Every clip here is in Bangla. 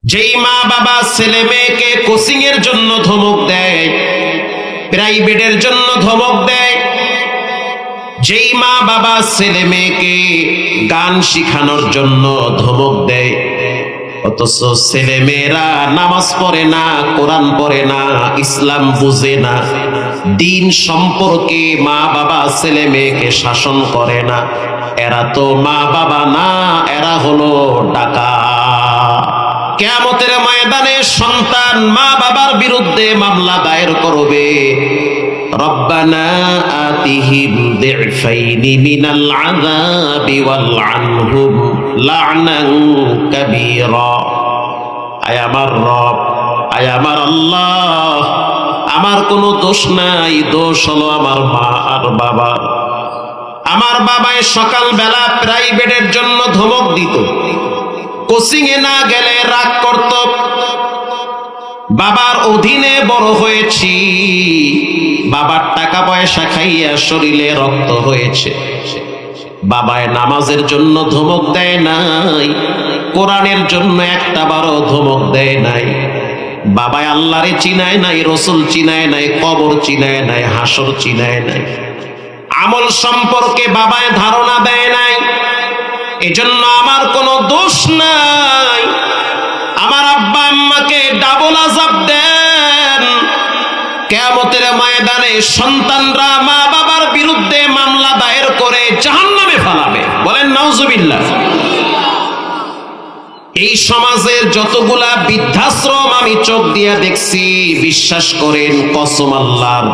যেই মা বাবা ছেলে মেয়েকে কোচিং এর জন্য ধমক দেয়, প্রাইভেটের জন্য ধমক দেয়, যেই মা বাবা ছেলে মেয়েকে গান শিখানোর জন্য ধমক দেয়, অথচ ছেলে মেয়েরা নামাজ পড়ে না, কোরআন পড়ে না, ইসলাম বুঝে না, দিন সম্পর্কে মা বাবা ছেলে মেয়েকে শাসন করে না, এরা তো মা বাবা না, এরা হলো ডাকাত। কিয়ামতের ময়দানে সন্তান মা বাবার বিরুদ্ধে মামলা দায়ের করবে, রব্বানা আতিহিম দিফাইনি মিনাল আযাবি ওয়ালআনহুম লা'নান কাবীরা। আয় আমার রব, আয় আমার আল্লাহ, আমার কোনো দোষ নাই, দোষ হলো আমার মা আর বাবা। আমার বাবাই সকালবেলা প্রাইভেটের জন্য ধমক দিত, কোচিং এ না গেলে রাগ করত। বাবার অধীনে বড় হয়েছি, বাবার টাকা পয়সা খাইয়া শরীরে রক্ত হয়েছে। বাবায় নামাজের জন্য ধমক দেয় নাই, কোরআনের জন্য একটা বারও ধমক দেয় নাই। বাবায় আল্লাহরে চিনায় নাই, রসুল চিনায় নাই, কবর চিনায় নাই, হাসর চিনায় নাই, আমল সম্পর্কে বাবায় ধারণা দেয় নাই। এজন্য আমার কোনো দোষ নাই। আমার আব্বা আম্মাকে ডাবল আযাব দেন। কিয়ামতের ময়দানে সন্তানরা মা বাবার বিরুদ্ধে মামলা দায়ের করে জাহান্নামে ফেলাবে। বলেন নাউজুবিল্লাহ। এই সমাজের যতগুলা বৃদ্ধাশ্রম আমি চোখ দিয়ে দেখছি, বিশ্বাস করেন কসম আল্লাহর,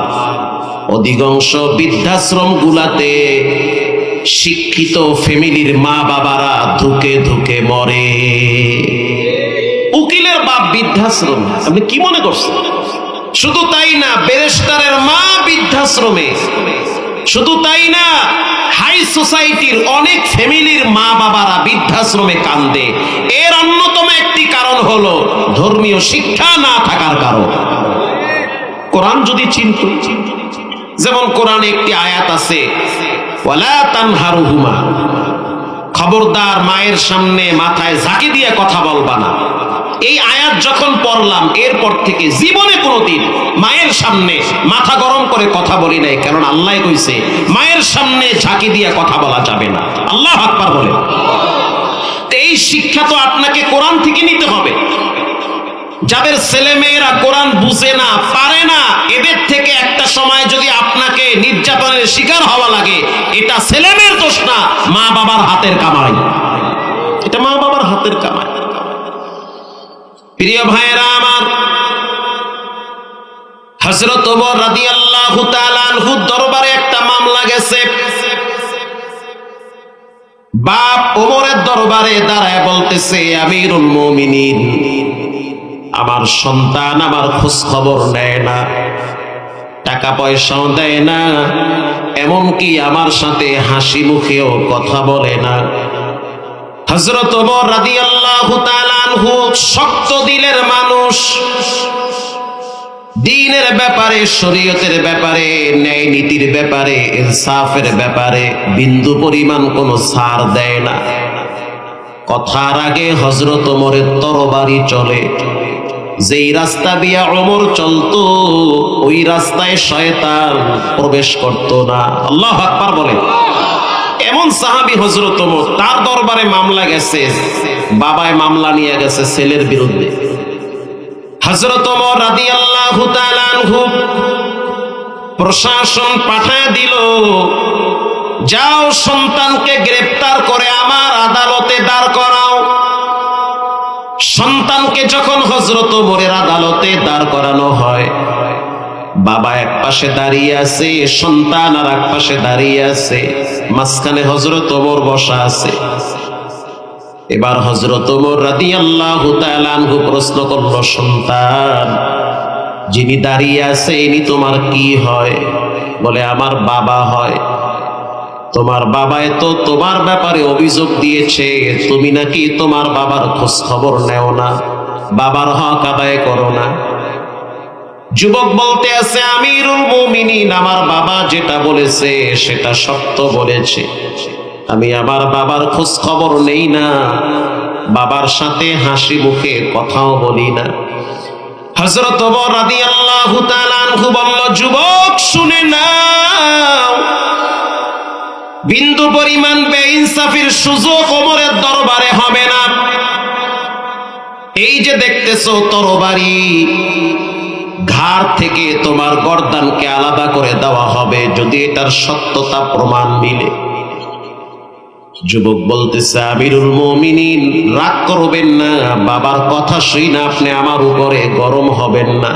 অধিকাংশ বৃদ্ধাশ্রম গুলাতে শিক্ষিত ফ্যামিলির মা বাবারা ধুকে ধুকে মরে। উকিলের বাপ বৃদ্ধাশ্রম, আপনি কি মনে করছেন? শুধু তাই না, ব্যারিস্টারের মা বৃদ্ধাশ্রমে। শুধু তাই না, হাই সোসাইটির অনেক ফ্যামিলির মা বাবারা বৃদ্ধাশ্রমে কান্দে। এর অন্যতম একটি কারণ হলো ধর্মীয় শিক্ষা না থাকার কারণ। কোরআন যদি চিনত, যেমন কোরআনে একটি আয়াত আছে, ওয়ালা তানহারুহুমা, খবরদার মায়ের সামনে মাথায় ঝাঁকি দিয়ে কথা বলবা না। এই আয়াত যখন পড়লাম, এরপর থেকে জীবনে কোনোদিন মায়ের সামনে মাথা গরম করে কথা বলি নাই, কারণ আল্লাহ কইছে মায়ের সামনে ঝাঁকি দিয়ে কথা বলা যাবে না। আল্লাহু আকবার বলে। এই শিক্ষা তো আপনাকে কোরআন থেকে নিতে হবে। যাদের ছেলে মেয়েরা কোরআন বুঝে না, পারে না, এদের থেকে একটা সময় যদি আপনাকে নির্যাতনের শিকার হওয়া লাগে, এটা ছেলে মেয়ের দোষ না, মা বাবার হাতের কামাই। এটা মা বাবার হাতের কামাই। প্রিয় ভাইয়েরা আমার, হযরত ওমর রাদিয়াল্লাহু তাআলা আনহু দরবারে একটা মামলা গেছে। বাপ ওমরের দরবারে দাঁড়ায় বলতেছে, আমিরুল মুমিনিন, আমার সন্তান আমার খোঁজ খবর নেয় না, টাকা পয়সাও দেয় না, এমনকি আমার সাথে হাসি মুখেও কথা বলে না। হযরত ওমর রাদিয়াল্লাহু তাআলা আনহু শক্ত দিলের মানুষ, দ্বীনের ব্যাপারে, শরীয়তের ব্যাপারে, ন্যায় নীতির ব্যাপারে, ইনসাফের ব্যাপারে বিন্দু পরিমাণ কোনো ছাড় দেয় না। কথার আগে হযরত ওমরের তরবারি চলে। যেই রাস্তা দিয়া ওমর চলতো, ওই রাস্তায় শয়তান প্রবেশ করত না। আল্লাহু আকবার বলে। এমন সাহাবী হযরত ওমর, তার দরবারে মামলা গেছে, বাবায় মামলা নিয়ে গেছে ছেলের বিরুদ্ধে। হযরত ওমর রাদিয়াল্লাহু তাআলা আনহু প্রশাসন পাঠায় দিল, যাও সন্তানকে গ্রেফতার করে আমার আদালতে দাঁড় করাও। সন্তানকে যখন হযরত ওমরের আদালতে দাঁড় করানো হয়, বাবা এক পাশে দাঁড়িয়ে আছে, সন্তান আর এক পাশে দাঁড়িয়ে আছে, মাঝখানে হযরত ওমর বসা আছে। এবার হযরত ওমর রাদিয়াল্লাহু তাআলা আনহু প্রশ্ন করল, সন্তান, যিনি দাঁড়িয়ে আছে ইনি তোমার কি হয়? বলে, আমার বাবা হয়। তোমার বাবায় তো তোমার ব্যাপারে অভিযোগ দিয়েছে, তুমি নাকি তোমার বাবার খোঁজ খবর নেও না, বাবার হক আদায় করো না। যুবক বলতে আছে, আমিরুল মুমিনিন, আমার বাবা যেটা বলেছে সেটা সত্য বলেছে, আমি আমার বাবার খোঁজ খবর নেই না, বাবার সাথে হাসি মুখে কথাও বলি না। হযরত ওমর রাদিয়াল্লাহু তাআলা আনহু বলল, যুবক শুনে নাও, বিন্দু পরিমাণ বেইনসাফির সুযোগ ওমরের দরবারে হবে না। এই যে দেখতেছো তরবারি, ঘাড় থেকে তোমার গর্দানকে আলাদা করে দেওয়া হবে যদি এটার সত্যতা প্রমাণ মিলে। যুবক বলতেছে, আমিরুল মুমিনিন রাগ করবেন না, বাবার কথা শুই না আপনি আমার উপরে গরম হবেন না,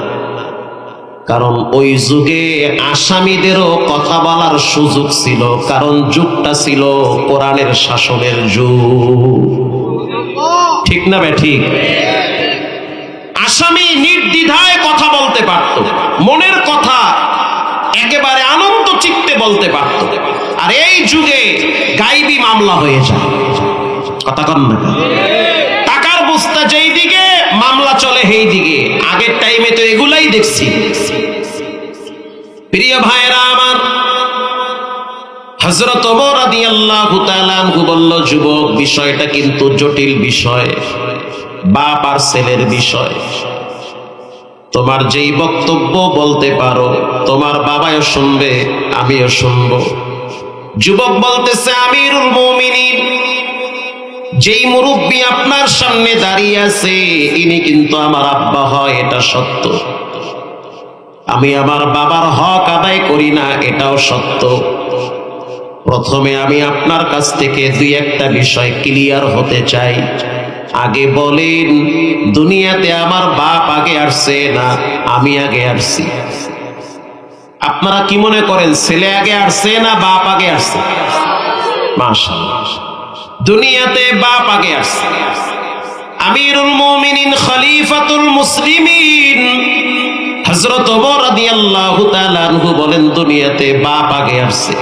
কারণ ওই যুগে আসামিদেরও কথা বলার সুযোগ ছিল, কারণ যুগটা ছিল কোরআনের শাসনের যুগ। ঠিক না বে ঠিক? আসামি নির্দ্বিধায় কথা বলতে পারত, মনের কথা একেবারে আনন্দ চিত্তে বলতে পারত। আর এই যুগে গাইবি মামলা হয়ে যায়। কথা কন না? টাকার বস্তা যেই দিকে, মামলা চলে সেই দিকে। আগের টাইমে তো এগুলাই দেখছি। প্রিয় ভাইরা আমার, হযরত ওমর রাদিয়াল্লাহু তাআলা আনহু বলল, যুবক বিষয়টা কিন্তু জটিল বিষয়, বাপ আর ছেলের বিষয়। তোমার যেই বক্তব্য বলতে পারো তোমার বাবাও শুনবে, আমিও শুনবো। যুবক বলতেছে, আমিরুল মুমিনিন, যেই মুরব্বী আপনার সামনে দাঁড়িয়ে আছে ইনি কিন্তু আমার আব্বা হয়, এটা সত্য। আমি আমার বাবার হক আদায় করি না, এটাও সত্য। প্রথমে আমি আপনার কাছ থেকে দুই একটা বিষয় ক্লিয়ার হতে চাই। আগে বলেন, দুনিয়াতে আমার বাপ আগে আসছে না আমি আগে আসছি? আপনারা কি মনে করেন, ছেলে আগে আসছে না বাপ আগে আসছে? মাশাআল্লাহ, দুনিয়াতে বাপ আগে আসছে। আমিরুল মুমিনিন খলিফাতুল মুসলিমিন হযরত ওমর রাদিয়াল্লাহু তাআলা আনহু বলেন, দুনিয়াতে বাপ আগে আসছে।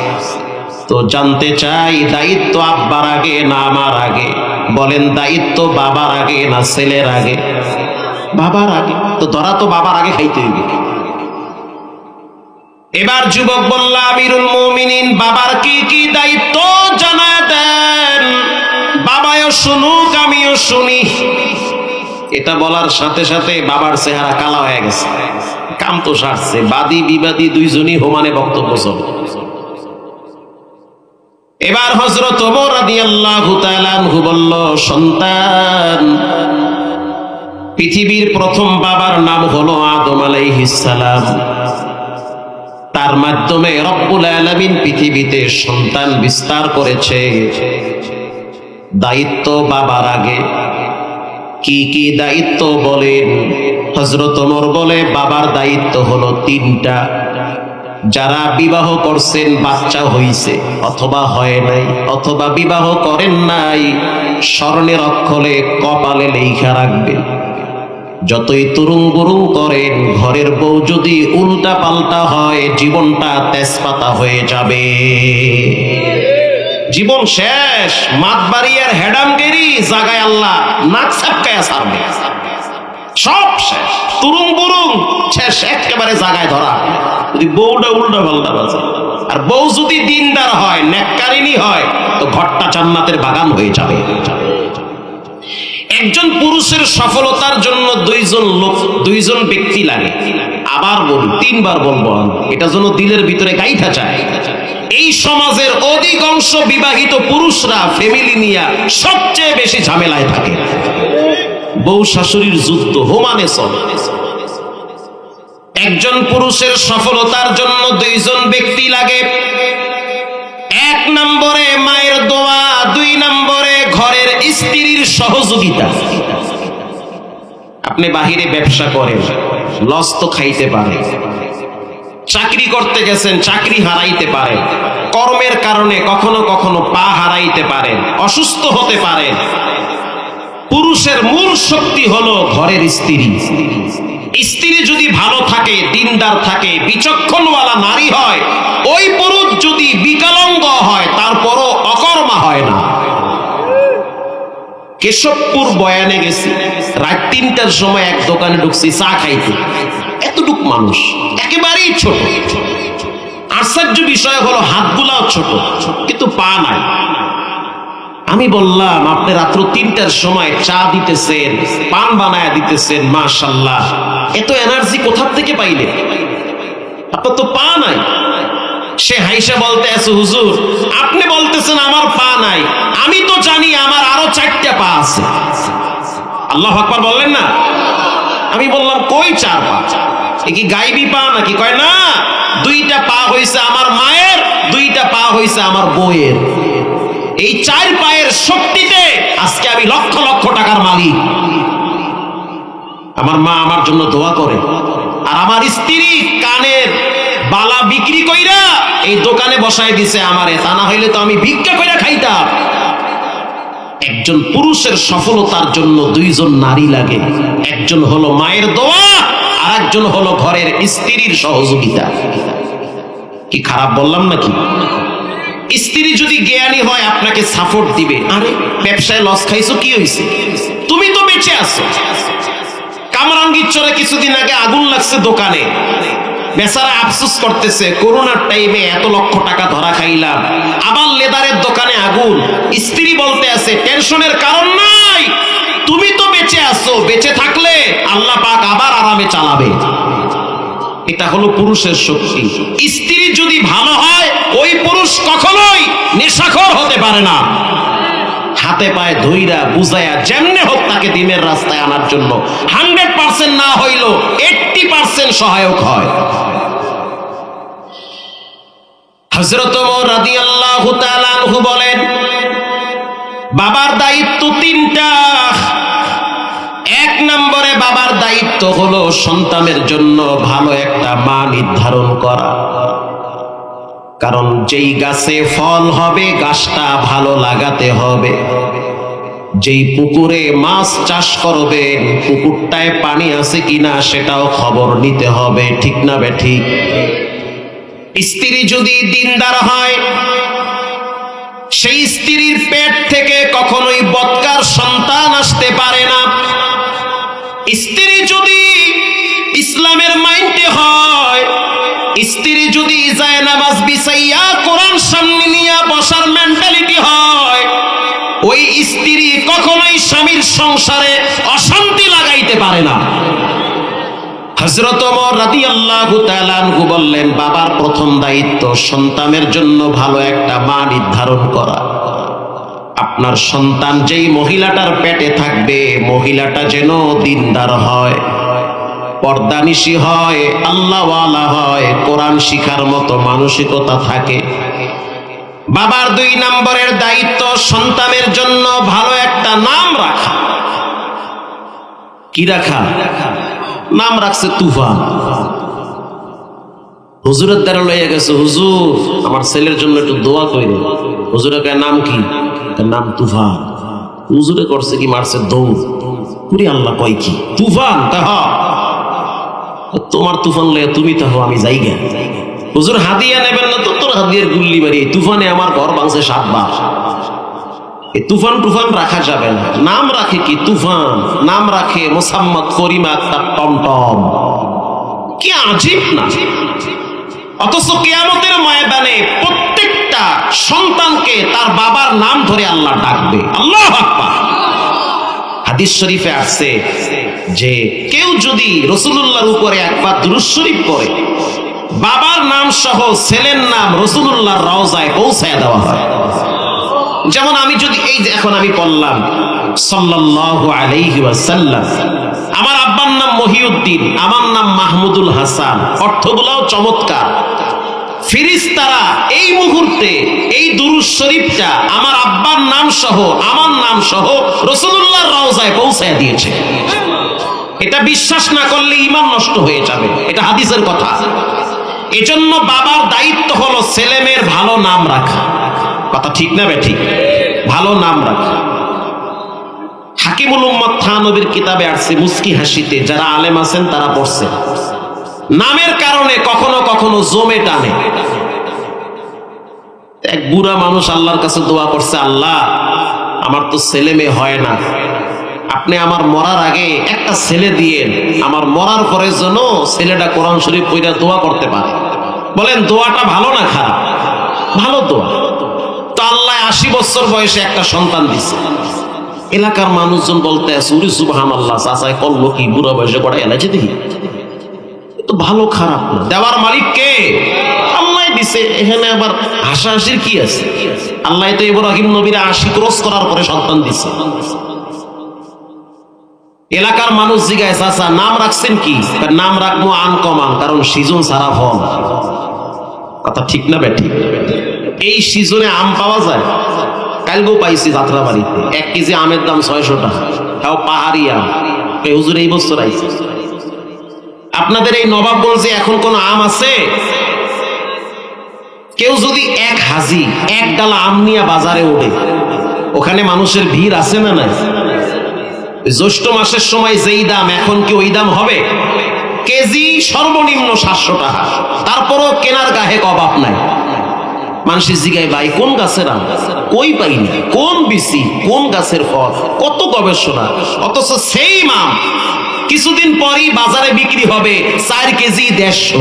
তো জানতে চাই, দায়িত্ব আব্বার আগে না আমার আগে? বলেন, দায়িত্ব বাবার আগে না ছেলের আগে? বাবার আগে। তো ধরা তো বাবার আগে খাইতে হইবে। এবার যুবক বলল, আমিরুল মুমিনিন, বাবার কি কি দায়িত্ব জানায় দেন, বাবাও শুনুক আমিও শুনি। এটা বলার সাথে সাথে বাবার চেহারা কালা হয়ে গেছে, কাম তো সারছে। বাদী বিবাদী দুইজনই সমানে বক্তব্য চলে। এবার হযরত ওমর রাদিয়াল্লাহু তাআলা আনহু বলল, সন্তান, পৃথিবীর প্রথম বাবার নাম হলো আদম আলাইহিস সালাম। তার মাধ্যমে রব্বুল আলামিন পৃথিবীতে সন্তান বিস্তার করেছে। দায়িত্ব বাবার আগে। কি কি দায়িত্ব বলেন? হযরত ওমর বলে, বাবার দায়িত্ব হলো তিনটা। যারা বিবাহ করছেন, বাচ্চা হইছে অথবা হয় নাই, অথবা বিবাহ করেন নাই, স্বর্ণের অক্ষরে কপালে লেখা রাখবেন। যতই তুরুং বুরুং করেন, ঘরের বউ যদি উল্টা পাল্টা হয়, জীবনটা তেজপাতা হয়ে যাবে, জীবন শেষ। মাতবাড়িয়ার হেডামগিরি জাগায় আল্লাহ নাক ছাপকায়া ছাড়বে, সব শেষ। তুরুং বুরুং শেষ, একেবারে জাগায় ধরা। যদি বউটা উল্টা পাল্টা বাজে, আর বউ যদি দিনদার হয়, নেককারিনী হয়, তো ঘরটা জান্নাতের বাগান হয়ে যাবে। একজন পুরুষের সফলতার জন্য দুইজন ব্যক্তি লাগে। আবার বলি, তিনবার বলবো, এটা যেন দিলের ভিতরে গাইথা যায়। এই সমাজের অধিকাংশ বিবাহিত পুরুষরা ফ্যামিলি নিয়ে সবচেয়ে বেশি ঝামেলায় থাকে। বউ শাশুড়ির যুদ্ধ হোমানে চলে। একজন পুরুষের সফলতার জন্য দুইজন ব্যক্তি লাগে। এক নম্বরে মায়ের দোয়া, দুই নম্বরে ঘরের স্ত্রীর সহযোগিতা। আপনি বাহিরে ব্যবসা করেন, লস তো খাইতে পারেন। চাকরি করতে গেছেন, চাকরি হারাইতে পারেন। কর্মের কারণে কখনো কখনো পা হারাইতে পারেন, অসুস্থ হতে পারেন। পুরুষের মূল শক্তি হলো ঘরের স্ত্রী। স্ত্রী যদি ভালো থাকে, দিনদার থাকে, বিচক্ষণওয়ালা নারী হয়, ওই পুরুষ যদি বিকলাঙ্গ হয়, তারপরও অকর্মা হয় না। কেশবপুর বয়ানে গেছি, রাত 3টার সময় এক দোকানে ঢুকছি চা খাইতে। এতটুক মানুষ, একেবারেই ছোট। আশ্চর্য বিষয় হলো হাতগুলাও ছোট, কিন্তু পা নাই। আমি বললাম, আপনি রাত্র 3টার সময় চা দিতেছেন, পান বানায়া দিতেছেন, মাশাআল্লাহ, এত এনার্জি কোথা থেকে পাইলেন? আপনার তো পা নাই। সে হাইসা বলতে আছে, হুজুর আপনি বলতেছেন আমার পা নাই, আমি তো জানি আমার আরো 4টা পা আছে। আল্লাহু আকবার বললেন না? আমি বললাম, কই 4 পা? এ কি গাইবি পা নাকি? কয় না, 2টা পা হইছে আমার মায়ের, 2টা পা হইছে আমার বউয়ের। এই 4 পায়ের শক্তিতে আজকে আমি লক্ষ লক্ষ টাকার মালিক। আমার মা আমার জন্য দোয়া করে, আর আমার স্ত্রী কানের বালা বিক্রি কইরা এই দোকানে বসায় দিছে আমারে, তা না হইলে তো আমি ভিক্ষা কইরা খাইতাম। একজন পুরুষের সফলতার জন্য 2জন নারী লাগে, একজন হলো মায়ের দোয়া, আর একজন হলো ঘরের স্ত্রীর সহযোগিতা। কি খারাপ বললাম নাকি? স্ত্রী যদি জ্ঞানী হয় আপনাকে সাপোর্ট দিবে। আরে ব্যবসায় লস খাইছো, কি হয়েছে, তুমি তো বেঁচে আছো। কামরাঙ্গীর চরে কিছুদিন আগে আগুন লাগছে দোকানে, বেচারা আফসোস করতেছে, করোনার টাইমে এত লক্ষ টাকা ধরা খাইলাম, আবার লেদারের দোকানে আগুন। স্ত্রী বলতে আছে, টেনশনের কারণ নাই, তুমি তো বেঁচে আছো, বেঁচে থাকলে আল্লাহ পাক আবার আরামে চালাবে। এটা হলো পুরুষের শক্তি। স্ত্রী যদি ভালো হয়, ওই পুরুষ কখনোই নেশাখোর হতে পারে না। হাতে পায়ে ধইরা বুঝায়া যেমনে হোক তাকে দিনের রাস্তায় আনার জন্য 100% না হইলো 80% সহায়ক হয়। হযরত ওমর রাদিয়াল্লাহু তাআলা আনহু বলেন, বাবার দায়িত্ব 3টা। 1 নম্বরে বাবার দায়িত্ব হলো সন্তানের জন্য ভালো একটা মা নির্ধারণ করা। কারণ যেই গাছে ফল হবে গাছটা ভালো লাগাতে হবে। যেই পুকুরে মাছ চাষ করবেন পুকুরটায় পানি আছে কিনা সেটাও খবর নিতে হবে, ঠিক না বেঠিক? স্ত্রী যদি দিনদার হয়, সেই স্ত্রীর পেট থেকে কখনোই বদকার সন্তান আসতে পারে না। স্ত্রী যদি ইসলামের মাইন্ডে হয়, স্ত্রী যদি যায় নামাজ বিছাইয়া কোরআন সামনে নিয়ে বসার মেন্টালিটি হয়, ওই স্ত্রী কখনোই স্বামীর সংসারে অশান্তি লাগাইতে পারে না। হযরত ওমর রাদিয়াল্লাহু তাআলা আনহু বললেন, বাবার প্রথম দায়িত্ব সন্তানের জন্য ভালো একটা মা নির্ধারণ করা। আপনার সন্তান যেই মহিলাটার পেটে থাকবে, মহিলাটা যেন দিনদার হয়, পর্দানিশী হয়, আল্লাহওয়ালা হয়, কোরআন শিখার মতো মানসিকতা থাকে। বাবার 2 নম্বরের দায়িত্ব সন্তানের জন্য ভালো একটা নাম রাখা। কি রাখা? নাম রাখছে তুফান। হুজুরের দ্বারা লইয়া গেছে, হুজুর আমার ছেলের জন্য একটু দোয়া কইরে। হুজুরের নাম কি? নাম তুফান। হুজুরে করছে কি? মারছে দৌড়। পুরি আল্লাহ কয় কি তুফান? তোমার তুফান লইয়া তুমি তাহ, আমি যাইগা। হুজুর হাদিয়া নেবেন না তো? তোর হাদিয়ার গুল্লি বাড়ি, তুফানে আমার ঘর ভাঙছে 7 বার। এই তুফান টুফান রাখা যাবে না। নাম রাখে কি? তুফান। নাম রাখে মোসাম্মদ করিমা আক্তার টমটম। কি আজীব না? অথচ কিয়ামতের ময়দানে প্রত্যেকটা সন্তানকে তার বাবার নাম ধরে আল্লাহ ডাকবে। আল্লাহু আকবার। হাদিস শরীফে আছে যে কেউ যদি রাসূলুল্লাহর উপরে একবার দুরূদ শরীফ পড়ে, বাবার নাম সহ ছেলের নাম রাসূলুল্লাহর রওজায় পৌঁছায় দেওয়া হয়। যেমন আমি যদি এই যে এখন আমি পড়লাম সাল্লাল্লাহু আলাইহি ওয়াসাল্লাম, আমার আব্বার নাম মহিউদ্দিন, আমার নাম মাহমুদুল হাসান, অর্থগুলোও চমৎকার। ফেরেশতারা এই মুহূর্তে এই দুরূদ শরীফটা আমার আব্বার নাম সহ আমার নাম সহ রাসূলুল্লাহর রওজায় পৌঁছায় দিয়েছে। এটা বিশ্বাস না করলে ঈমান নষ্ট হয়ে যাবে, এটা হাদিসের কথা। এজন্য বাবার দায়িত্ব হলো ছেলেমেয়ের ভালো নাম রাখা। কথা ঠিক না বেঠিক? ভালো নাম রাখা। হাকিমুল উম্মাত থানবীর কিতাবে আসছে, মুস্কি হাসিতে যারা আলেম আছেন তারা পড়ছে, নামের কারণে কখনো কখনো জমে টানে। এক বুড়া মানুষ আল্লাহর কাছে দোয়া করছে, আল্লাহ আমার তো ছেলে মেয়ে হয় না, আপনি আমার মরার আগে একটা ছেলে দিয়েন, আমার মরার পরে যেন ছেলেটা কোরআন শরীফ পড়ে দোয়া করতে পারে। বলেন দোয়াটা ভালো না খারাপ? ভালো দোয়া। তো আল্লাহ 80 বছর বয়সে একটা সন্তান দিছে। এলাকার মানুষজন বলতে আছে, ওরে সুবহানাল্লাহ, চাচাই করলো কি, বুড়া বয়সে করা এলাচি দেখি, তো ভালো খারাপ না, দেওয়ার মালিক কে? আল্লাহ দিছে। এখানে আবার হাসাহাসির কি আছে? আল্লাহ তো ইব্রাহিম নবীর 80 ক্রস করার পরে সন্তান দিছে। এলাকার মানুষ জিজ্ঞাসা, চাচা নাম রাখছেন কি? নাম রাখবো আনকমান, কারণ সিজন সারা ফল। কথা ঠিক না বেঠিক? এই সিজনে আম পাওয়া যায়। কালকেও পাইছি যাত্রা বাড়িতে 1 কেজি আমের দাম 600 টাকা, তাও পাহাড়ি আম। হুজুর এই বছর আইছে। আপনাদের এই নবাবগঞ্জে এখন কোন আম আছে? কেউ যদি এক হাজি 1 ডালা আম নিয়ে বাজারে ওঠে, ওখানে মানুষের ভিড় আছে না নাই? জ্যৈষ্ঠ মাসের সময় যেই দাম, এখন কি ওই দাম হবে? কেজি সর্বনিম্ন 700 টাকা, তারপরও কেনার গাহে অভাব নাই। মানুষের জিগায়, ভাই কোন গাছের আম, কই পাইনি, কোন বিসি, কোন গাছের ফল, কত গবেষণা। অথচ সেই আম কিছুদিন পরই বাজারে বিক্রি হবে 4 কেজি 150।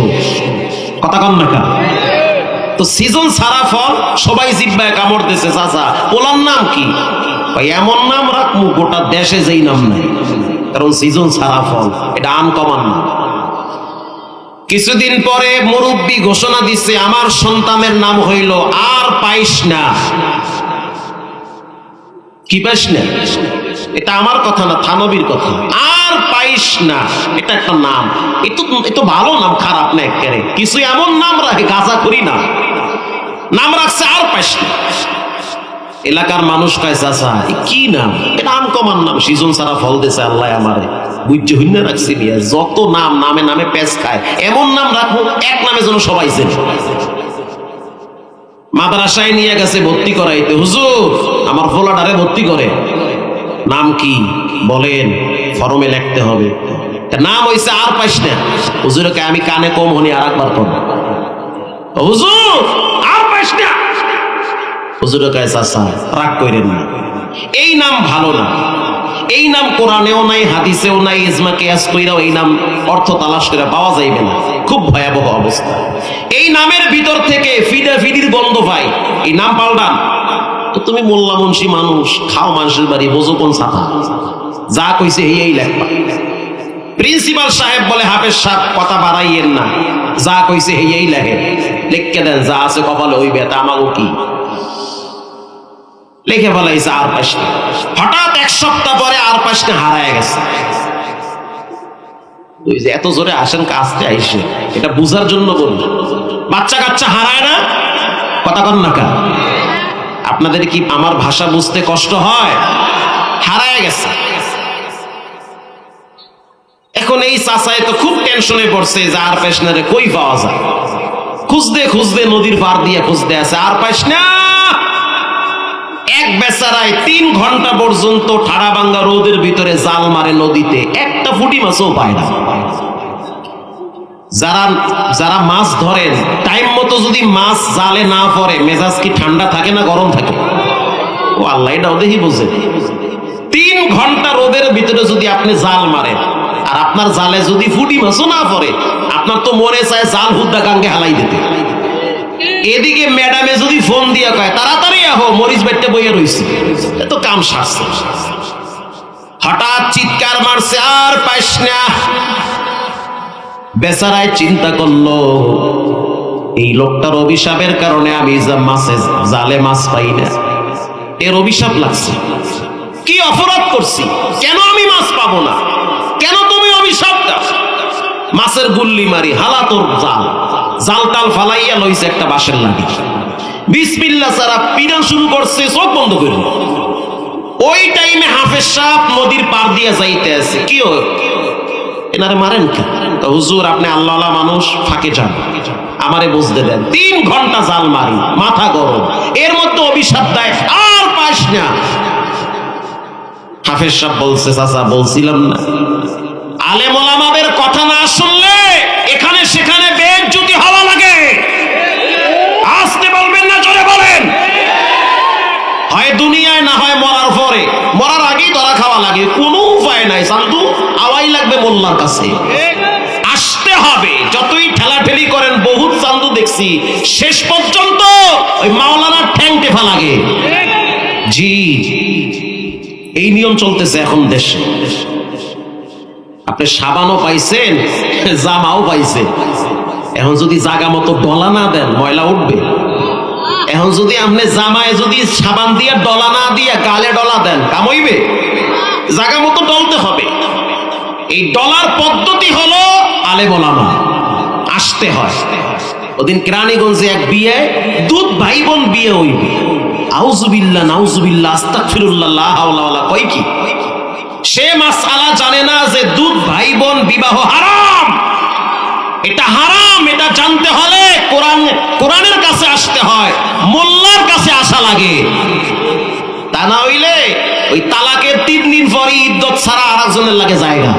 কথা কন না? তো সিজন ছাড়া ফল সবাই জিব্বায় কামড় দিতেছে। চাচা পোলার নাম কি? এমন নাম রাখবো গোটা দেশে যেই নাম নাই, কারণ সিজন ছাড়া ফল, এটা আনকমন না। কিছুদিন পরে মুরব্বী ঘোষণা দিচ্ছে, আমার সন্তানের নাম হইল আর পাইস না। কি পাইস না? এটা আমার কথা না, থানবীর কথা। আর পাইস না, এটা একটা নাম। এতো ভালো নাম, খারাপ না একেবারে। কিছু এমন নাম রাখে গাঁজা করি না, নাম রাখছে আর পাইস না। এলাকার মানুষ কয়, চাচা কি নাম? এটা আনকমন নাম, সিজন ছাড়া ফল দিছে আল্লাহ আমারে, বুঝছে হইন না রাখছি। যত নাম, নামে নামে পেঁচ খায়, এমন নাম রাখবো এক নামে যেন সবাই চেনে। মাদ্রাসায় নিয়ে গেছে ভর্তি করাইতে, হুজুর আমার ফোলাটারে ভর্তি করে, নাম কি বলেন, ফরমে লিখতে হবে। নাম হইছে আর পাইস না। হুজুরকে আমি কানে কম হনি, আর একবার কম, হুজুর আর পাইস না। হুজুরের কাছে, চাচা রাগ কইরেন না, এই নাম ভালো না। এই নাম কোরআনেও নাই, হাদিসেও নাই, ইজমা কিয়াস কইরাও এই নাম অর্থ তালাশ করে পাওয়া যাইবে না। খুব ভয়াবহ অবস্থা। এই নামের ভিতর থেকে ফিডির গন্ধ পাই, এই নাম পাল্টান। তো তুমি মোল্লা মুন্সি মানুষ, খাও মানুষের বাড়ি, বোঝো কোন ছাতা, যা কইছে এই লেখবা। প্রিন্সিপাল সাহেব বলে, হাফেজ সাহেব কথা বাড়াইয়েন না, যা কইছে এই লেখে, লিখকে দেন, যা আছে কপালে ওই বেতা, আমাগো কি লিখে ফেলাইছে আর পাইস না। হঠাৎ 1 সপ্তাহ পরে আর পাইস না হারায় গেছে। ওই যে এত জোরে আসেন কাজতে আইসে, এটা বুঝার জন্য বলি। বাচ্চা কাচ্চা হারায় না? কথা কন না কা? আপনাদের কি আমার ভাষা বুঝতে কষ্ট হয়? হারায় গেছে। এখন এই চাচায় তো খুব টেনশনে পড়ছে যে আর পাইস না রে কই পাওয়া যায়। খুঁজতে খুঁজতে নদীর পার দিয়ে খুঁজতে আছে, আর পাইস না। এক বেচারায় 3 ঘন্টা পর্যন্ত ঠাড়া ভাঙ্গা রোদের ভিতরে জাল মারে নদীতে, একটা ফুটি মাছও পায় না। যারা মাছ ধরেন, টাইম মতো যদি মাছ জালে না পড়ে, মেজাজ কি ঠান্ডা থাকে না গরম থাকে? ও আল্লাহ, এটাও দেখি বোঝে। 3 ঘন্টা রোদের ভিতরে যদি আপনি জাল মারেন, আর আপনার জালে যদি ফুটি মাছও না পড়ে, আপনার তো মনে চায় জাল হুদ্দা গাঙ্গে হালাই দিতে। এদিকে ম্যাডামে যদি ফোন দিয়া কয়, তাড়াতাড়ি আহো, মরিচ বেটে বইয়ে রইছে, এত কাম সারছে। হঠাৎ চিৎকার মারছে, আর পাইস না। বেচারায় চিন্তা করলো, এই লোকটার অভিশাপের কারণে আমি জালে মাছ পাই না, এর অভিশাপ লাগছে। কি অপরাধ করছি, কেন আমি মাছ পাবো না? কেন তুমি অভিশাপ দাও? মাছের গুল্লি মারি, হালা তোর জাল। জাল টাল ফালাইয়া লইছে একটা বাঁশের লাগি, বিসমিল্লাহ ছাড়া পিড়া শুরু করছে, চোখ বন্ধ করে। ওই টাইমে হাফেজ সাহেব নদীর পার দিয়ে যাইতে আছে। কি এনারে মারেন কি? হুজুর আপনি আল্লাহওয়ালা মানুষ, ফাঁকে যান, আমারে বুঝতে দেন। 3 ঘন্টা জাল মারি, মাথা গরম, এর মধ্যে অভিশাপ দেয়, আর পাস না। হাফেজ সাহেব বলছে, চাচা বলছিলাম না, আলেম ওলামাদের কথা না শুনলে এখানে সেখানে বেইজ্জতি হওয়া লাগে। আসতে বলবেন না, জোরে বলেন। হয় দুনিয়ায়, না হয় মরার পরে। মরার আগেই ধরা খাওয়া লাগে, কোনো উপায় নাই। চান্দু আওয়াই লাগবে মোল্লার কাছে, আসতে হবে। যতই ঠেলাঠেলি করেন, বহুত চান্দু দেখছি শেষ পর্যন্ত ওই মাওলানার ঠ্যাং টেফা লাগে। জি, এই নিয়ম চলতেছে এখন দেশে। আপনি সাবানও পাইছেন, জামাও পাইছেন, এখন যদি জাগা মতো ডলা না দেন ময়লা উঠবে। এখন যদি আপনি জামায় যদি সাবান দিয়ে ডলা না দিয়ে গালে ডলা দেন কাম হইবে? জাগা মতো ডলতে হবে। এই ডলার পদ্ধতি হলো আলেম ওলামা আসতে হয়। ওদিন কেরানীগঞ্জে এক বিয়ে, দুধ ভাই বোন বিয়ে হইবে। আউযুবিল্লাহ নাউযুবিল্লাহ আস্তাগফিরুল্লাহ লা হাওলা ওয়ালা কয় কি? সে মাসআলা জানে না যে দুধ ভাই বোন বিবাহ হারাম। এটা হারাম, এটা জানতে হলে কোরআনের কাছে আসতে হয়, মোল্লার কাছে আসা লাগে। তা না হইলে ওই তালাকের 3 দিন পরে ইদ্যত ছাড়া আরেকজনের লাগে জায়গা।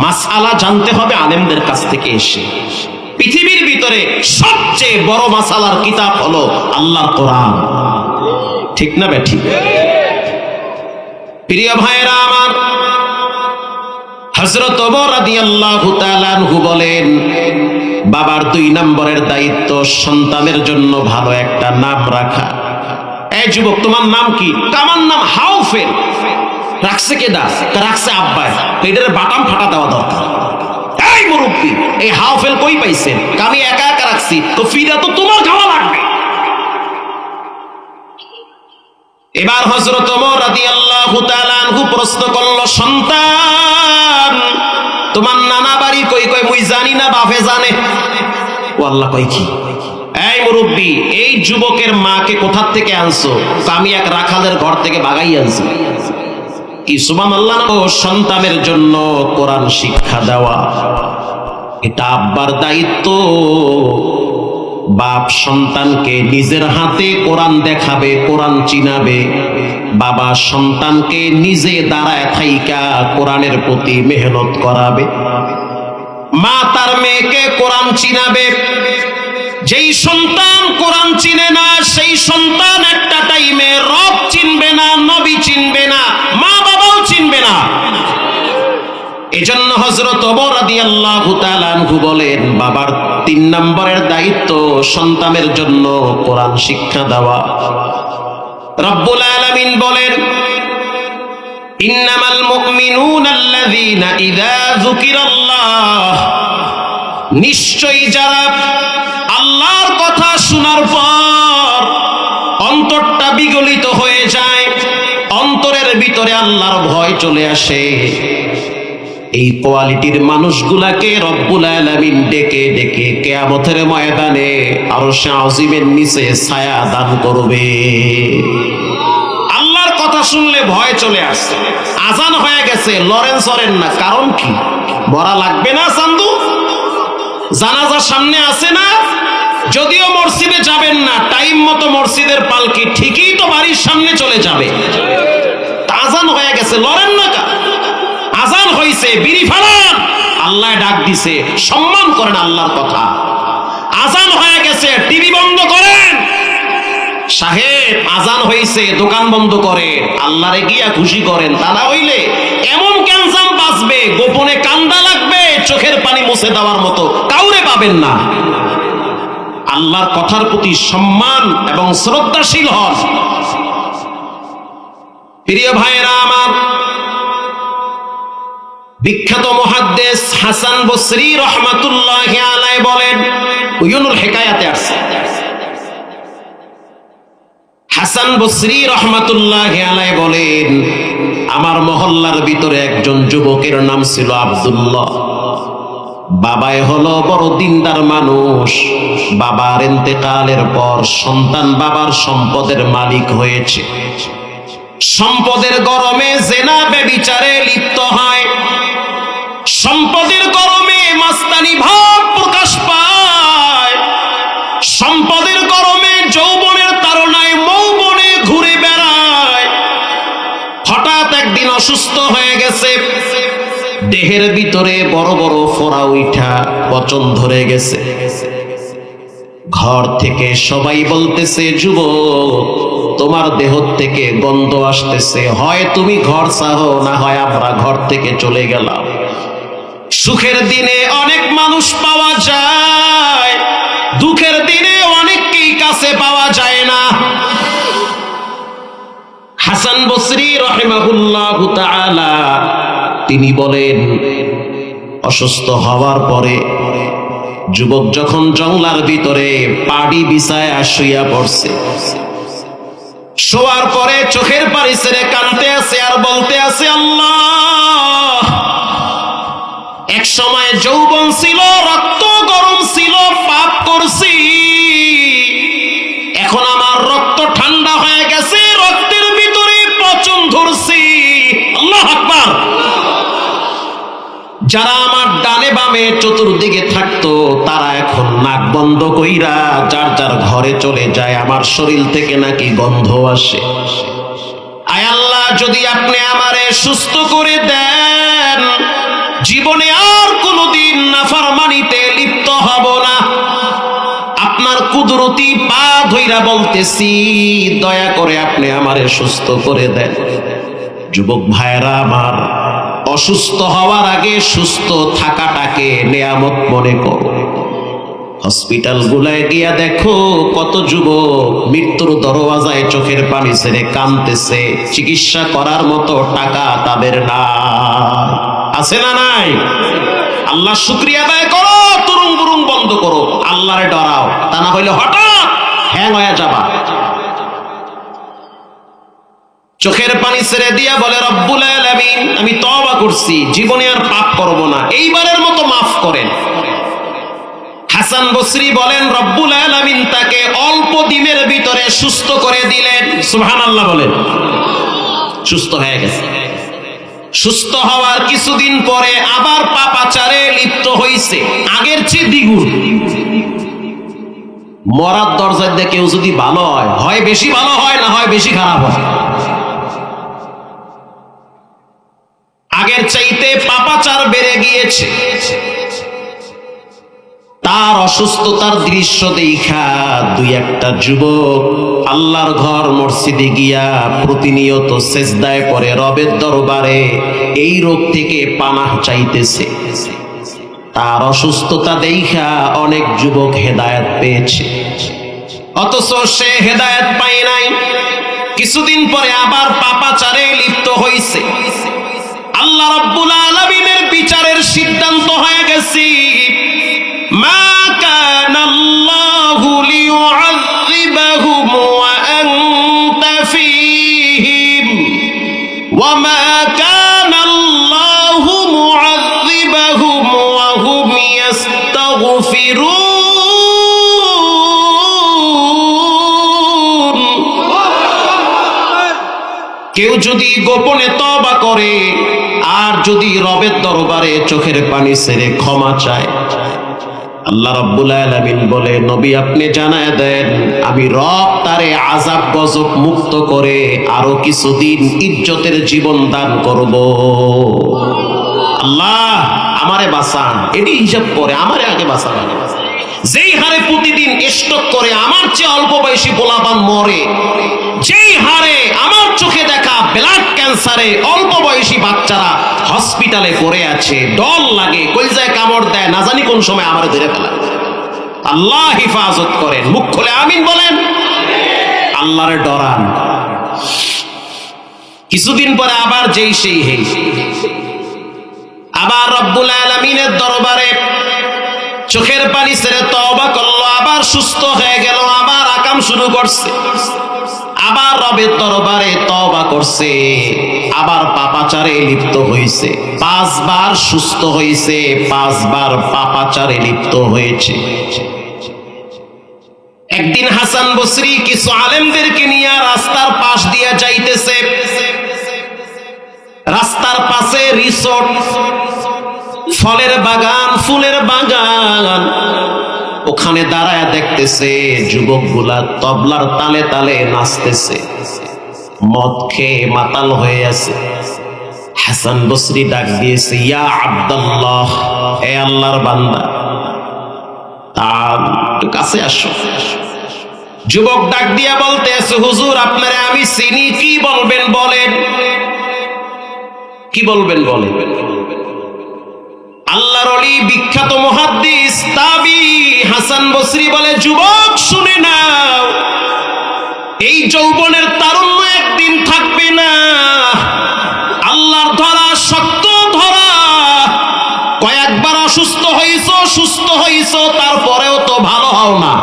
মাসআলা জানতে হবে আলেমদের কাছ থেকে এসে। পৃথিবীর ভিতরে সবচেয়ে বড় মাসআলার কিতাব হলো আল্লাহর কোরআন। ঠিক না বেঠি? প্রিয় ভাইরা আমার, হযরত ওমর রাদিয়াল্লাহু তাআলা আনহু বলেন, বাবার 2 নম্বরের দায়িত্ব সন্তানের জন্য ভালো একটা নাম রাখা। এই যুবক, তোমার নাম কি? আমার নাম হাউফেল। রাখছে কেডা? রাখছে আব্বাই। এটার বাটাম ফাটা দেওয়া দরকার। এই মুরব্বি, এই হাউফেল কই পাইছেন? আমি একা একা রাখছি, তো ফিরা তো তোমার খাওয়া লাগবে। এবার হযরত ওমর রাদিয়াল্লাহু তাআলা আনহু প্রশ্ন করল, সন্তান তোমার নানা বাড়ি কই? কই মুই জানি না, বাপে জানে। ও আল্লাহ, কই কি? এই মুরব্বি, এই যুবকের মাকে কোথা থেকে আনছো? আমি এক রাখালের ঘর থেকে বাগাই আনছি। কি সুবহানাল্লাহ! ও সন্তানের জন্য কোরআন শিক্ষা দেওয়া এটা আব্বার দায়িত্ব। বাপ সন্তানকে নিজের হাতে কোরআন দেখাবে, কোরআন চিনাবে। বাবা সন্তানকে নিজে দাঁড়ায় থাইকা কোরআনের প্রতি মেহনত করাবে। মা তার মেয়েকে কোরআন চিনাবে। যেই সন্তান কোরআন চিনে না, সেই সন্তান একটা টাইমে রব চিনবে না, নবী চিনবে না, মা বাবাও চিনবে না। এজন্য হযরত ওমর রাদিয়াল্লাহু তাআলা আনহু বলেন, বাবার 3 নম্বরের দায়িত্ব সন্তানের জন্য কোরআন শিক্ষা দেওয়া। রব্বুল আলামিন বলেন, ইন্নামাল মুমিনুনা আল্লাযীনা ইযা যুকিরাল্লাহ, নিশ্চয়ই যারা আল্লাহর কথা শোনার পর অন্তরটা বিগলিত হয়ে যায়, অন্তরের ভিতরে আল্লাহর ভয় চলে আসে, এই কোয়ালিটির মানুষগুলাকে রব্বুল আলামিন ডেকে ডেকে কিয়ামতের ময়দানে আরশে আজিমের নিচে ছায়া দান করবে। আল্লাহর কথা শুনলে ভয় চলে আসে। আজান হয়ে গেছে, লরেন্স করেন না, কারণ কি? বড়া লাগবে না চান্দু? জানাজা সামনে আছে না? যদিও মসজিদে যাবেন না, টাইম মতো মসজিদের পালকি ঠিকই তো বাড়ির সামনে চলে যাবে। আজান হয়ে গেছে, লরেন না কা? আজান হইছে, বিড়ি ফালান, আল্লাহ ডাক দিছে, সম্মান করেন আল্লাহর কথা। আজান হয়ে গেছে, টিভি বন্ধ করেন। সাহেব আজান হইছে, দোকান বন্ধ করেন, আল্লাহরে গিয়া খুশি করেন। তা না হইলে এমন ক্যান্সার বাঁচবে, গোপনে কান্দা লাগবে, চোখের পানি মুছে দেওয়ার মতো কাউরে পাবেন না। আল্লাহর কথার প্রতি সম্মান এবং শ্রদ্ধাশীল হন। প্রিয় ভাইরা আমার, বিখ্যাত মুহাদ্দিস হাসান বসরি রাহমাতুল্লাহি আলাইহি বলেন, উয়ুনুল হিকায়াতে আছে, হাসান বসরি রাহমাতুল্লাহি আলাইহি বলেন, আমার মহল্লার ভিতরে একজন যুবকের নাম ছিল আব্দুল্লাহ। বাবাই হলো বড় দিনদার মানুষ। বাবার ইন্তেকালের পর সন্তান বাবার সম্পদের মালিক হয়েছে। সম্পদের গরমে জেনা ব্যভিচারে লিপ্ত হয়, সম্পদের গরমে মাস্তানি ভাব প্রকাশ পায়, সম্পদের গরমে যৌবনের তাড়নায় মৌবনে ঘুরে বেড়ায়। হঠাৎ একদিন অসুস্থ হয়ে গেছে, দেহের ভিতরে বড় বড় ফোঁড়া উঠা পচন ধরে গেছে। ঘর থেকে সবাই বলতেছে, যুবক তোমার দেহ থেকে গন্ধ আসতেছে, হয় তুমি ঘর ছাড়ো, না হয় আমরা ঘর থেকে চলে গেলাম। সুখের দিনে অনেক মানুষ পাওয়া যায়, দুঃখের দিনে অনেককেই কাছে পাওয়া যায় না। হাসান বসরি রাহিমাহুল্লাহু তাআলা তিনি বলেন, অসুস্থ হওয়ার পরে যুবক যখন জঙ্গলার ভিতরে পাড়ি বিছায় শুইয়া পড়ছে, শোয়ার পরে চোখের পানি ছেড়ে কাঁদতে আছে আর বলতে আছে, আল্লাহ, এক সময় যৌবন ছিল, রক্ত গরম ছিল, পাপ করছি, এখন আমার রক্ত ঠান্ডা হয়ে গেছে, রক্তের ভিতরে পচন ধরছি। আল্লাহু আকবার। যারা আমার ডানে বামে চতুর্দিকে থাকতো তারা এখন নাক বন্ধ কইরা যার যার ঘরে চলে যায়, আমার শরীর থেকে নাকি গন্ধ আসে। আয় আল্লাহ, যদি আপনি আমারে সুস্থ করে দেন, জীবনে আর কোনোদিন নাফরমানিতে লিপ্ত হব না। আপনার কুদরতি পা ধইরা বলতেছি, দয়া করে আপনি আমারে সুস্থ করে দেন। যুবক ভাইরা আমার, অসুস্থ হওয়ার আগে সুস্থ থাকাটাকে নেয়ামত মনে করো। হসপিটাল গুলায় গিয়া দেখো কত যুবক মৃত্যুর দরওয়াজায় চোখের পানি ছেড়ে কাঁদতেছে, চিকিৎসা করার মতো টাকা তাদের না। আছে না নাই? আল্লাহ শুকরিয়া আদায় করো, তুরুং বুরুং বন্ধ করো, আল্লাহরে ডরাও, তা না হইলে হঠাৎ হ্যাং হয়ে যাবা। চোখের পানি ছেড়ে দিয়া বলে, রব্বুল আলামিন, আমি তওবা করছি, জীবনে আর পাপ করব না, এইবারের মতো মাফ করেন। হাসান বসরি বলেন, রব্বুল আলামিন তাকে অল্প দিনের ভিতরে সুস্থ করে দিলেন। সুবহানাল্লাহ বলেন। সুস্থ হয়ে গেছে। সুস্থ হওয়ার কিছুদিন পরে আবার পাপাচারে লিপ্ত হইছে, আগের চেয়ে দ্বিগুণ। মরার দরজায় দিয়ে কেউ যদি ভালো হয়, হয় বেশি ভালো হয়, না হয় বেশি খারাপ হয়। আগের চাইতে পাপাচার বেড়ে গিয়েছে। তার অসুস্থতার দৃশ্য দেখা দুই একটা যুবক আল্লাহর ঘর মসজিদে গিয়া প্রতিনিয়ত সেজদায় পড়ে রবের দরবারে এই রোগ থেকে পানাহ চাইতেছে। তার অসুস্থতা দেখা অনেক যুবক হেদায়েত পেয়েছে, অথচ সে হেদায়েত পায় নাই। কিছুদিন পরে আবার পাপাচারে লিপ্ত হইছে। আল্লাহ রাব্বুল আলামিনের বিচারের সিদ্ধান্ত হয়ে গেছে, মা কানাল্লাহু লিয়ুআযিবাহুম ওয়া আনতা ফীহিম ওয়া মা কানাল্লাহু মুআযিবাহুম ওয়া হুম ইস্তাগফিরুন। কেউ যদি গোপনে তওবা করে আর যদি রবের দরবারে চোখের পানি ছেড়ে ক্ষমা চায়, আল্লাহ রাব্বুল আলামিন বলে, নবী আপনি জানায় দেন, আমি রব তারে আযাব গজব মুক্ত করে আরো কিছুদিন ইজ্জতের জীবন দান করব। আল্লাহ আমারে বাঁচান, এটি হিসাব করে আমারে আগে বাঁচান। যেই হারে প্রতিদিন স্ট্রোক করে আমার চেয়ে অল্প বয়সী পোলাপান মরে, যেই হারে আমার চোখে দেখা ব্লাড ক্যান্সারে অল্প বয়সী বাচ্চারা হসপিটালে পড়ে আছে, ডর লাগে, কলজায় কামড় দেয়, না জানি কোন সময় আমার ধরে ফেলা। আল্লাহ হিফাজত করেন। মুখ খুলে আমিন বলেন। আল্লাহরে ডরান। কিছুদিন পরে আবার যেই সেই হেই, আবার রব্বুল আলামিনের দরবারে চোখের পানি ছেড়ে তওবা করলো, আবার সুস্থ হয়ে গেল, আবার আকাম শুরু করছে, আবার রবের দরবারে তওবা করছে, আবার পাপাচারে লিপ্ত হয়েছে। 5 বার সুস্থ হয়েছে, 5 বার পাপাচারে লিপ্ত হয়েছে। একদিন হাসান বসরি কিছু আলেমদেরকে নিয়ে রাস্তার পাশ দিয়ে যাইতেছে। রাস্তার পাশে রিসোর্ট, ফলের বাগান, ফুলের বাগান। ওখানে দাঁড়ায় দেখতেছে যুবকগুলা তবলার তালে তালে নাচতেছে, মদ খেয়ে মাতাল হয়ে আছে। হাসান বসরি ডাক দিয়েছে, ইয়া আব্দুল্লাহ, হে আল্লাহর বান্দা, একটু কাছে আসো। যুবক ডাক দিয়া বলতেছে, হুজুর আপনারে আমি চিনি, কি বলবেন বলেন, কি বলবেন বলেন। আল্লাহর ওলি বিখ্যাত মুহাদ্দিস তাবি হাসান বসরি বলে, যুবক শুনে নাও, এই যৌবনের তারুণ্য একদিন থাকবে না। আল্লাহর ধরা শক্ত ধরা, কয়েকবার অসুস্থ হইছো, সুস্থ হইছো, তারপরেও তো ভালো হও না।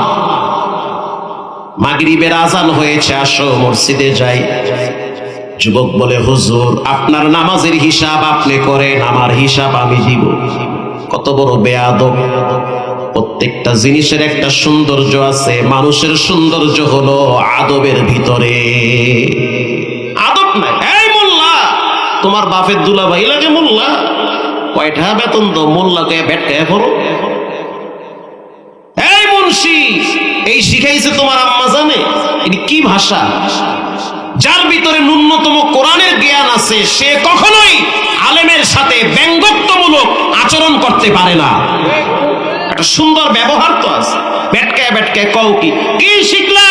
মাগরিবের আজান হয়েছে, আসো মসজিদে যাই। যুবক বলে, হুজুর আপনার নামাজের হিসাব আপনি করেন, আমার হিসাব আমি দিব। কত বড় বেয়াদব! প্রত্যেকটা জিনিসের একটা সৌন্দর্য আছে, মানুষের সৌন্দর্য হলো আদবের ভিতরে। আদব নাই। এই মোল্লা, তোমার বাপের দুলাভাই লাগে মোল্লা, কয়টা বেতন তো মোল্লাকে ভেটকায় করো। এই মুন্সি, এই শিখাইছে তোমার আম্মা জানে? এটি কি ভাষা? যার ভিতরে ন্যূনতম কোরআনের জ্ঞান আছে সে কখনোই আলেমের সাথে ব্যঙ্গত্বমূলক আচরণ করতে পারে না। একটা সুন্দর ব্যবহার তো আছে। বেটকায় বেটকায় কও কি শিখলা?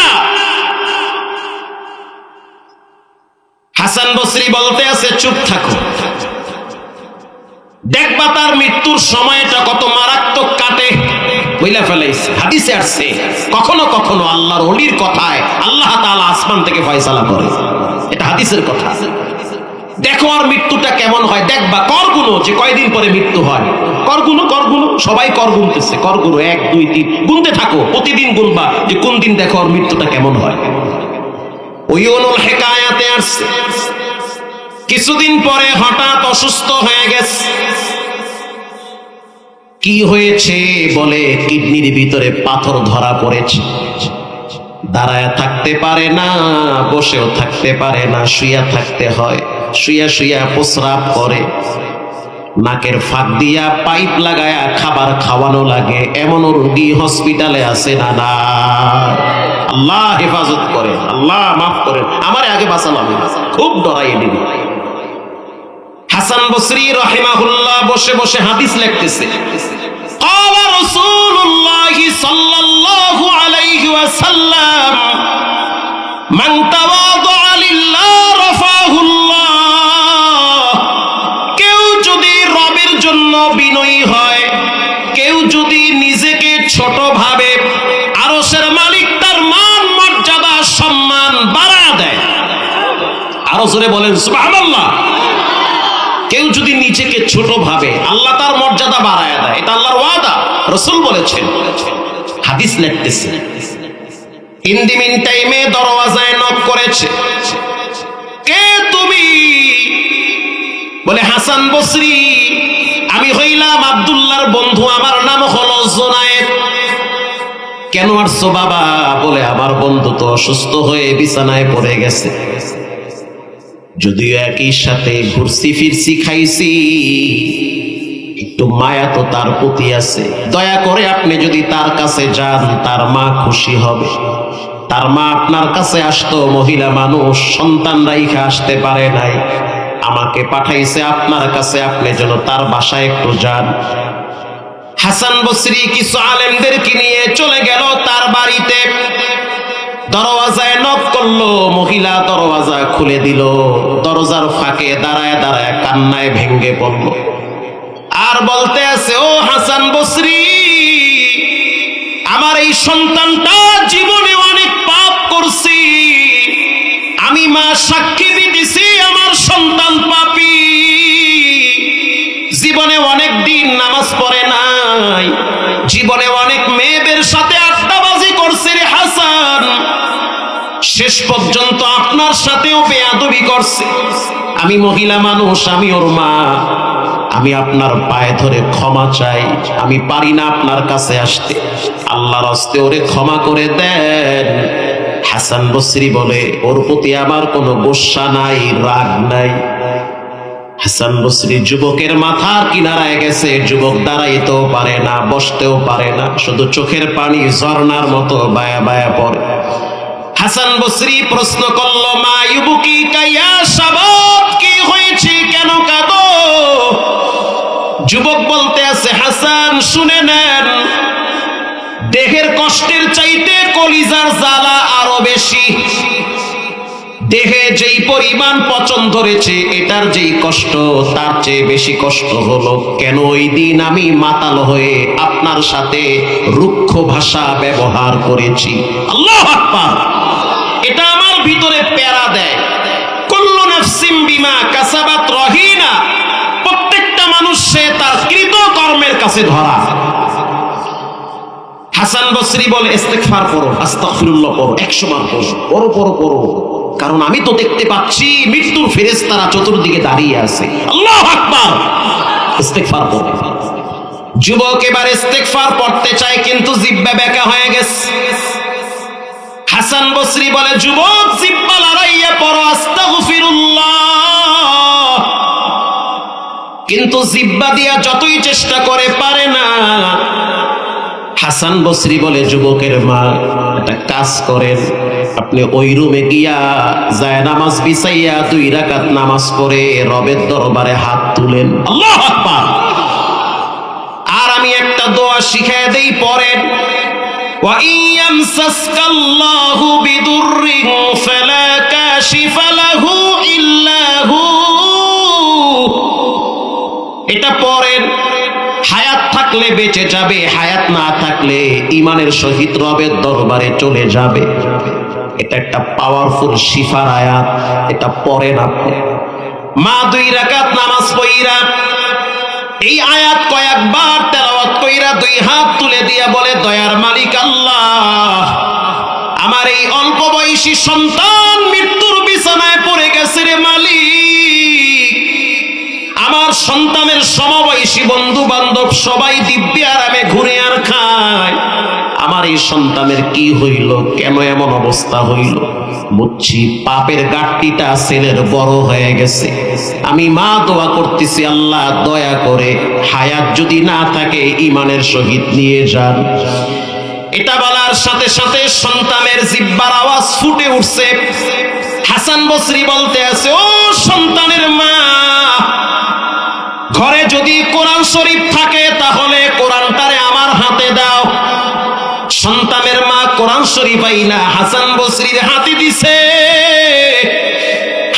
হাসান বসরি বলতে আছে, চুপ থাকো, দেখবা তার মৃত্যুর সময়টা কত মারাত্মক কাটে। বইলা ফেলাইছে, হাদিসে আসছে, কখনো কখনো আল্লাহর ওলির কথায় আল্লাহ তাআলা আসমান থেকে ফয়সালা করে। এটা হাদিসের কথা। দেখো আর মৃত্যুটা কেমন হয়, দেখবা কর গুনো যে কয়দিন পরে মৃত্যু হয়। কর গুনো সবাই কর গুনতেছে, কর গুনো 1 2 3 গুনতে থাকো, প্রতিদিন গুনবা যে কোন দিন দেখো আর মৃত্যুটা কেমন হয়। ওয়াইউনুল হিকায়াতে আসছে, কিছুদিন পরে হঠাৎ অসুস্থ হয়ে গেছে। কি হয়েছে বলে, কিডনির ভিতরে পাথর ধরা পড়েছে। দাঁড়ায় থাকতে পারে না, বসেও থাকতে পারে না, শুইয়া থাকতে হয়। শুইয়া শুইয়া প্রস্রাব করে, নাকের ফাঁক দিয়া পাইপ লাগায়া খাবার খাওয়ানো লাগে। এমন রোগী হসপিটালে আছে না? না, আল্লাহ হেফাজত করে, আল্লাহ মাফ করেন, আমারে আগে বাঁচালাম, খুব ডরাই দিন। হাসান বসরি রাহিমাহুল্লাহ বসে বসে হাদিস লিখতেছে, ক্বালা রাসূলুল্লাহি সাল্লাল্লাহু আলাইহি ওয়াসাল্লাম, মান তাওয়াদা লিল্লাহ রাফাহুল্লাহ। কেউ যদি রবের জন্য বিনয়ী হয়, কেউ যদি নিজেকে ছোট ভাবে, আরশের মালিক তার মান মর্যাদা সম্মান বাড়ায় দেয়। আরো জোরে বলেন সুবহানাল্লাহ। কেউ যদি নিজেকে ছোট ভাবে, আল্লাহ তার মর্যাদা বাড়ায় দেয়। এটা আল্লাহর ওয়াদা, রাসূল বলেছেন। হাদিস লিখতেছে, ইন দি মিন টাইমে দরওয়াজায় নক করেছে। কে তুমি? বলে, হাসান বসরি, আমি হইলাম আব্দুল্লাহর বন্ধু, আমার নাম হলো জুনায়েদ। কেন আসছো বাবা? বলে, আমার বন্ধু তো অসুস্থ হয়ে বিছানায় পড়ে গেছে। যদিও একই সাথে ঘুরছি ফিরছি খাইছি, একটু মায়া তো তার প্রতি আছে। দয়া করে আপনি যদি তার কাছে যান, তার মা খুশি হবে। তার মা আপনার কাছে আসতো, মহিলা মানুষ, সন্তান রাইখা আসতে পারে নাই, আমাকে পাঠাইছে আপনার কাছে, আপনি যেন তার বাসায় একটু যান। হাসান বসরি কিছু আলেমদেরকে নিয়ে চলে গেল তার বাড়িতে। দরওয়াজায় নক করলো, মহিলা দরওয়াজা খুলে দিল। দরজার ফাঁকে দাঁড়ায় দাঁড়ায় কান্নায় ভেঙ্গে পড়ল, আর বলতে আছে, ও হাসান বসরি, আমার এই সন্তানটা জীবনে অনেক পাপ করছি, আমি মা সাক্ষী দিতেছি আমার সন্তান পাপী। জীবনে অনেক দিন নামাজ পড়ে নাই, জীবনে অনেক মেয়েদের সাথে আড্ডাবাজি করছে রে হাসান, শেষ পর্যন্ত আপনার সাথেও বেয়াদবি করছে। আমি মহিলা মানুষ, আমি ওর মা, আমি আপনার পায়ে ধরে ক্ষমা চাই, আমি পারি না আপনার কাছে আসতে, আল্লাহর হস্তে ওরে ক্ষমা করে দেন। হাসান বসরি বলে, ওর প্রতি আমার কোনো গোসা নাই, রাগ নাই। হাসান বসরি যুবকের মাথার কিনারায় গেছে, যুবক দাঁড়াইতেও পারে না, বসতেও পারে না, শুধু চোখের পানি ঝর্ণার মতো বায়া বায়া পড়ে। হাসান বসরি প্রশ্ন করলো, মা ইউবুকি কাইয়া শাবাব, কি হয়েছে, কেন কাঁদো? যুবক বলতে আছে, হাসান শুনে নেন, দেহের কষ্টের চাইতে কলিজার জ্বালা আরো বেশি। দেহে যেই পরিমাণ পচন ধরেছে, এটার যেই কষ্ট তার চেয়ে বেশি কষ্ট হলো কেন ওই দিন আমি মাতাল হয়ে আপনার সাথে রুক্ষ ভাষা ব্যবহার করেছি। আল্লাহু আকবার। এটা আমার ভিতরে প্যারা দেয়। কুল্লু নাফসিম বিমা কাসাবাত রহিনা, প্রত্যেকটা মানুষ সে তার কৃত কর্মের কাছে ধরা। হাসান বসরি বলে ইস্তিগফার করো, আস্তাগফিরুল্লাহ করো, 100 বার করো, পড়ো, কারণ আমি তো দেখতে পাচ্ছি মৃত্যুর ফেরেশতারা চতুর্দিকে দাঁড়িয়ে আছে। আল্লাহু আকবার। ইস্তিগফার করো। যুবক এবার ইস্তিগফার পড়তে চায় কিন্তু জিহ্বা বেঁকা হয়ে গেছে। হাসান বসরি বলে যুবক জিহ্বা লড়াইয়া পড়ো আস্তাগফিরুল্লাহ, কিন্তু জিহ্বা দিয়া যতই চেষ্টা করে পারে না। হাসান বসরি বলে যুবকের মা একটা কাজ করেন, আপনি ওই রুমে গিয়া যায় নামাজ বিছাইয়া 2 রাকাত নামাজ পড়ে রবের দরবারে হাত তুলেন। আল্লাহু আকবার। আর আমি একটা দোয়া শিখায় দেই, পড়েন ওয়া ইয়ামসাসকাল্লাহু বিদুররিন ফালা কাশিফা লাহু ইল্লা হু। এটা পড়েন, হায়াত থাকলে বেঁচে যাবে, হায়াত না থাকলে ঈমানের সহিত রবের দরবারে চলে যাবে। এটা একটা পাওয়ারফুল শিফার আয়াত, এটা পড়েন আপনি। মা 2 রাকাত নামাজ পড়িরা এই আয়াত কয়েকবার তেলাওয়াত কইরা 2 হাত তুলে দিয়া বলে দয়ার মালিক আল্লাহ, আমার এই অল্প বয়সী সন্তান মৃত্যুর বিছানায় পড়ে গেছে রে মালিক, আমার সন্তানের সমবয়সী বন্ধু বান্ধব সবাই দিব্যি আরামে ঘুরে আর খায়, আমার এই সন্তানের কি হইল, কেন এমন অবস্থা হইল? বুঝছি পাপের গাঁটটিটা ছেলের বড় হয়ে গেছে। আমি মা দোয়া করতেছি আল্লাহ দয়া করে হায়াত যদি না থাকে ঈমানের সহিত নিয়ে যান। এটা বলার সাথে সাথে সন্তানের জিহ্বার আওয়াজ ফুটে উঠছে। হাসান বসরি বলতে আছে, ও সন্তানের মা, ঘরে যদি কোরআন শরীফ থাকে তাহলে কোরআনটারে আমার হাতে দাও। সন্তানের মা কোরআন শরীফ আইনা হাসান বসরির হাতে দিছে।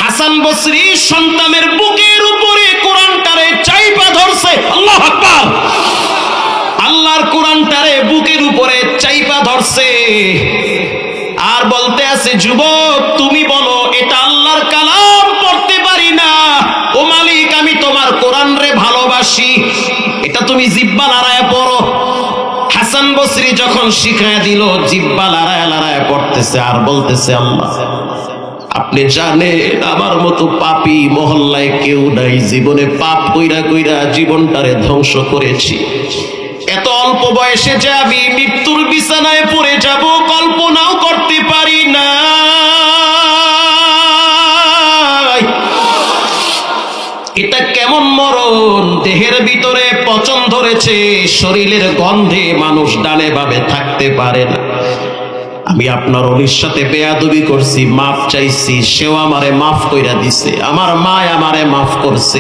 হাসান বসরি সন্তানের বুকের উপরে কোরআনটারে চাইপা ধরছে। আল্লাহু আকবার। আল্লাহর কোরআনটারে বুকের উপরে চাইপা ধরছে আর বলতে আছে, যুবক তুমি বলো এটা আল্লাহর কালাম, পড়তে পারি না, ও মালিক আমি তোমার কোরআন রে ভালোবাসি, এটা তুমি জিহ্বা লড়াইয়া পড়ো। হাসান বসরি যখন শিখায় দিল, জিহ্বা লড়াইয়া লড়াইয়া পড়তেছে আর বলতেছে, আল্লাহ আপনি জানেন আমার মতো পাপী মহল্লায় কেউ নাই, জীবনে পাপ কইরা কইরা জীবনটারে ধ্বংস করেছি, এত অল্প বয়সে যে আমি মৃত্যুর বিছানায় পড়ে যাব কল্পনাও করতে পারি না। এটা কেমন মরণ, দেহের ভিতরে পচন ধরেছে, শরীরের গন্ধে মানুষ ডানে বামে থাকতে পারে না। আমি আপনার ওলির সাথে বেয়াদবি করছি, মাফ চাইছি, সেও আমারে মাফ কইরা দিছে, আমার মা আমারে মাফ করছে,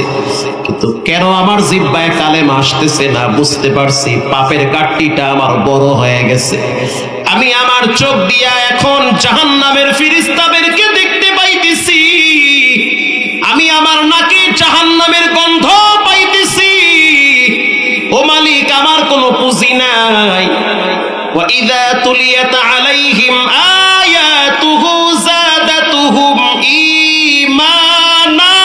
কিন্তু কেন আমার জিহ্বায় কালেমা আসতেছে না? বুঝতে পারছি পাপের গাঁটটিটা আমার বড় হয়ে গেছে। আমি আমার চোখ দিয়া এখন জাহান্নামের ফেরেশতাদেরকে দেখতে পাইতেছি, আমি আমার নাকে জাহান্নামের গন্ধ পাইতেছি। ও মালিক আমার কোনো পুঁজি নাই। وَإِذَا تُلِيَتْ عَلَيْهِمْ آيَاتُهُ زَادَتْهُمْ ঈমানা।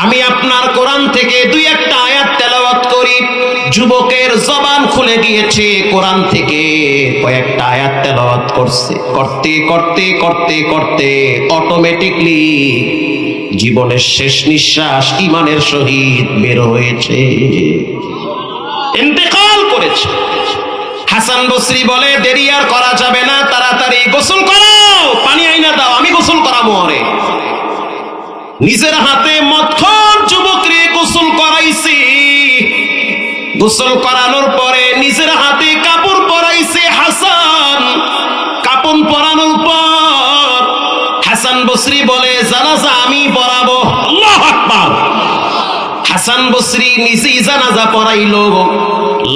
আমি আপনার কোরআন থেকে 2-1টা আয়াত তেলাওয়াত করি, যুবকের জবান খুলে গিয়েছে, কোরআন থেকে কয়েকটা আয়াত তেলাওয়াত করছে, করতে করতে করতে করতে অটোমেটিকলি জীবনের শেষ নিঃশ্বাস ঈমানের সহিত বের হয়েছে, ইন্তেকাল করেছে। হাসান বসরি বলে দেরি আর করা যাবে না, তাড়াতাড়ি গোসল করো, পানি আইনা দাও, আমি গোসল করাবো। ওরে নিজের হাতে মতখর যুবকরে গোসল করাইছে, গোসল করানোর পরে নিজের হাতে কাপড় পরাইছে। হাসান কাপড় পরানোর পর হাসান বসরি বলে জানাজা আমি পড়াবো। আল্লাহু আকবার। হাসান বসরি নিজেই জানাজা পড়াইল।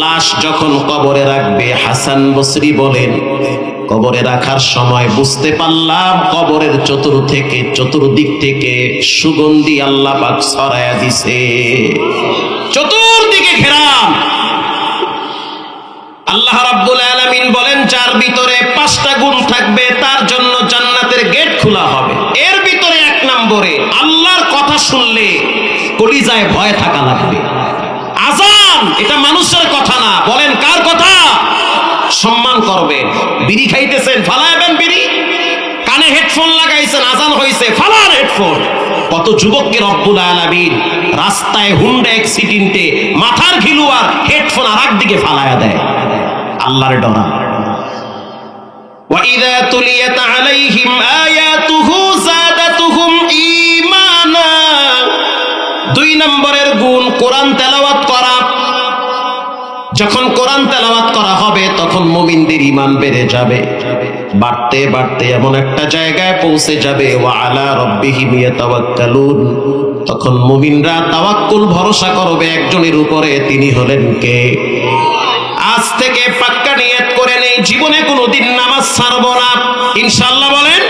লাশ যখন কবরে রাখবে, হাসান বসরি বলেন কবরে রাখার সময় বুঝতে পারলাম কবরের চতুর্দিক থেকে সুগন্ধি আল্লাহ পাক ছড়ায়া দিছে, চতুর্দিকে ঘেরাম। আল্লাহ রাব্বুল আলামিন বলেন, যার ভিতরে 5টা গুণ থাকবে তার জন্য জান্নাতের গেট খোলা হবে। এর ভিতরে 1 নম্বরে আল্লাহর কথা শুনলে কলিজায় ভয় থাকা লাগবে। আজান এটা মানুষের কথা না, বলেন কার কথা? সম্মান করবেন। বিড়ি খাইতেছেন, ফালাইবেন বিড়ি। কানে হেডফোন লাগাইছেন, আজান হইছে, ফালার হেডফোন। কত যুবককে রব্বুল আলামিন রাস্তায় হুন্ডা অ্যাক্সিডেন্টে মাথার ঘিলু আর হেডফোন আর একদিকে ফালায়া দেয়। আল্লাহর ডরা। وَإِذَا تُلِيَتْ عَلَيْهِمْ آيَاتُهُ زَادَتْهُمْ إِيمَانًا। 2 নম্বরের গুণ কোরআন তেলাওয়াত করা। যখন কোরআন তেলাওয়াত করা হবে তখন মুমিনদের ঈমান বেড়ে যাবে, বাড়তে বাড়তে এমন একটা জায়গায় পৌঁছে যাবে ওয়া আলা রাব্বিহিম ইয়াতাওয়াক্কালুন। তখন মুমিনরা তাওয়াক্কুল ভরসা করবে একজনের উপরে, তিনি হলেন কে? আজ থেকে পাক্কা নিয়ত করে নেই, জীবনে কোনোদিন নামাজ ছাড়বো না, ইনশাআল্লাহ বলেন।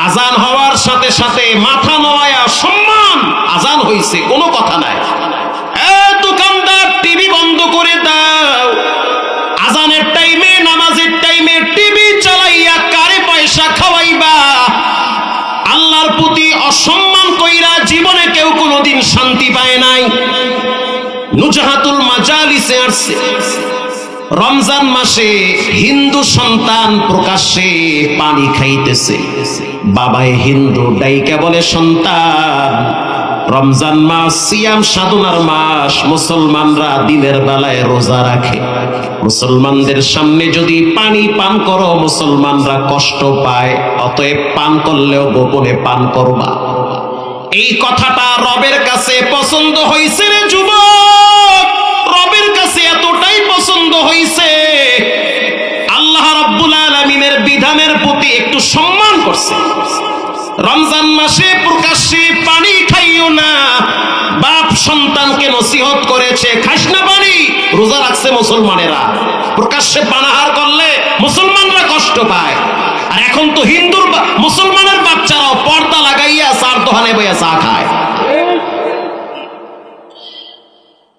আজান হওয়ার সাথে সাথে মাথা নোয়া সম্মান, আজান হইছে, কোনো কথা নাই। দোকানদার টিভি বন্ধ করে দাও। আজানের টাইমে, নামাজের টাইমে টিভি চালাইয়া কারে পয়সা খাওয়াইবা? আল্লাহর প্রতি অসম্মান কইরা জীবনে কেউ কোনোদিন শান্তি পায় নাই। নুজহাতুল মাজালিসে আসছে, রমজান মাসে হিন্দু সন্তান প্রকাশ্যে পানি খাইতেছে, বাবাই হিন্দু ডাইকা বলে, সন্তান রমজান মাস সিয়াম সাধনার মাস, মুসলমানরা দিনের বেলায় রোজা রাখে, মুসলমানদের সামনে যদি পানি পান করো মুসলমানরা কষ্ট পায়, অতএব পান করলেও গোপনে পান করবা। এই কথাটা রবের কাছে পছন্দ হইছে রে যুবক, রবের কাছে এতটাই পছন্দ হইছে, আল্লাহ রাব্বুল আলামিনের বিধানের প্রতি একটু সম্মান করছে। রমজান মাসে প্রকাশ্যে পানি খাইও না, বাপ সন্তানকে নসিহত করেছে, খাস না পানি, রোজা রাখছে মুসলমানেরা, প্রকাশ্যে পানাহার করলে মুসলমানরা কষ্ট পায়। আর এখন তো হিন্দুর মুসলমানের বাচ্চারাও পর্দা লাগাইয়া চার দোকানে বইয়া চা খায়।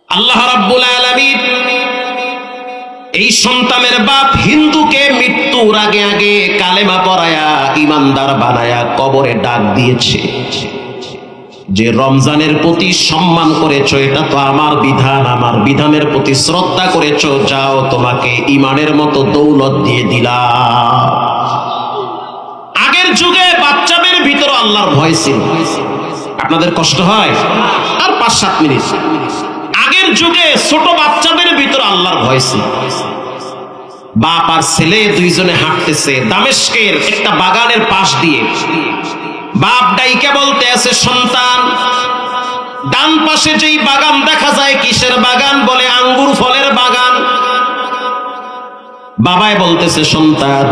আল্লাহ রাব্বুল আলামিন এই সন্তানের বাপ হিন্দুকে মৃত্যুর আগে আগে কালেমা পড়ায়া ইমানদার বানায়া কবরে ডাক দিয়েছে, যে রমজানের প্রতি সম্মান করেছো, এটা তো আমার বিধান, আমার বিধানের প্রতি শ্রদ্ধা করেছো, যাও তোমাকে ইমানের মতো দৌলত দিয়ে দিলাম। আগের যুগে বাচ্চাদের ভিতরে আল্লাহর ভয় ছিল। আপনাদের কষ্ট হয়? আর 5-7 মিনিট। আগের যুগে ছোট বাচ্চাদের ভিতরে আল্লাহর ভয় ছিল। বাপ আর ছেলে দুইজনে হাঁটতেছে দামেস্কের একটা বাগানের পাশ দিয়ে, বাপ ডাইকা বলতে আছে, সন্তান ডান পাশে যেই বাগান দেখা যায় কিসের বাগান? বলে আঙ্গুর ফলের বাগান। বাবাই বলতেছে, সন্তান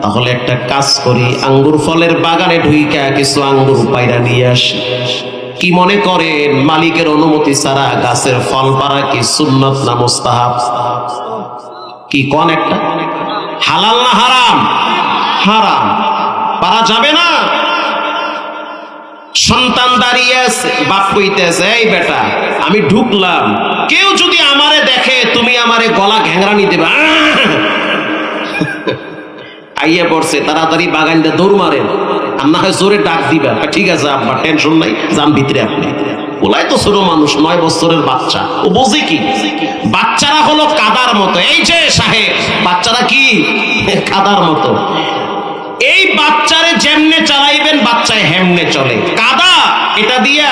তাহলে একটা কাজ করি, আঙ্গুর ফলের বাগানে ঢুইকা কিছু আঙ্গুর পায়রা নিয়ে আসি। কি মনে করেন মালিকের অনুমতি ছাড়া গাছের ফল পাড়া কি সুন্নত না মুস্তাহাব? কি কোন একটা হালাল না হারাম? হারাম, পারা যাবে না। সন্তান দাঁড়িয়ে আছে, বাপ কইতেছে, এই বেটা আমি ঢুকলাম, কেউ যদি আমারে দেখে তুমি আমারে গলা ঘ্যাংরানি দেবা। আইয়া পড়ছে, তাড়াতাড়ি বাগানটা দৌড় মারেন, আর না হয় জোরে ডাক দিবা। ঠিক আছে আব্বা, টেনশন নাই, যান ভিতরে আপনি। ওলাই তো ছোট মানুষ, 9 বছরের বাচ্চা, ও বোঝে কি? বাচ্চারা হলো কাদার মতো। এই যে সাহেব, বাচ্চারা কি কাদার মতো। এই বাচ্চারে যেমনে চালাইবেন বাচ্চায় হেমনে চলে। কাদা এটা দিয়া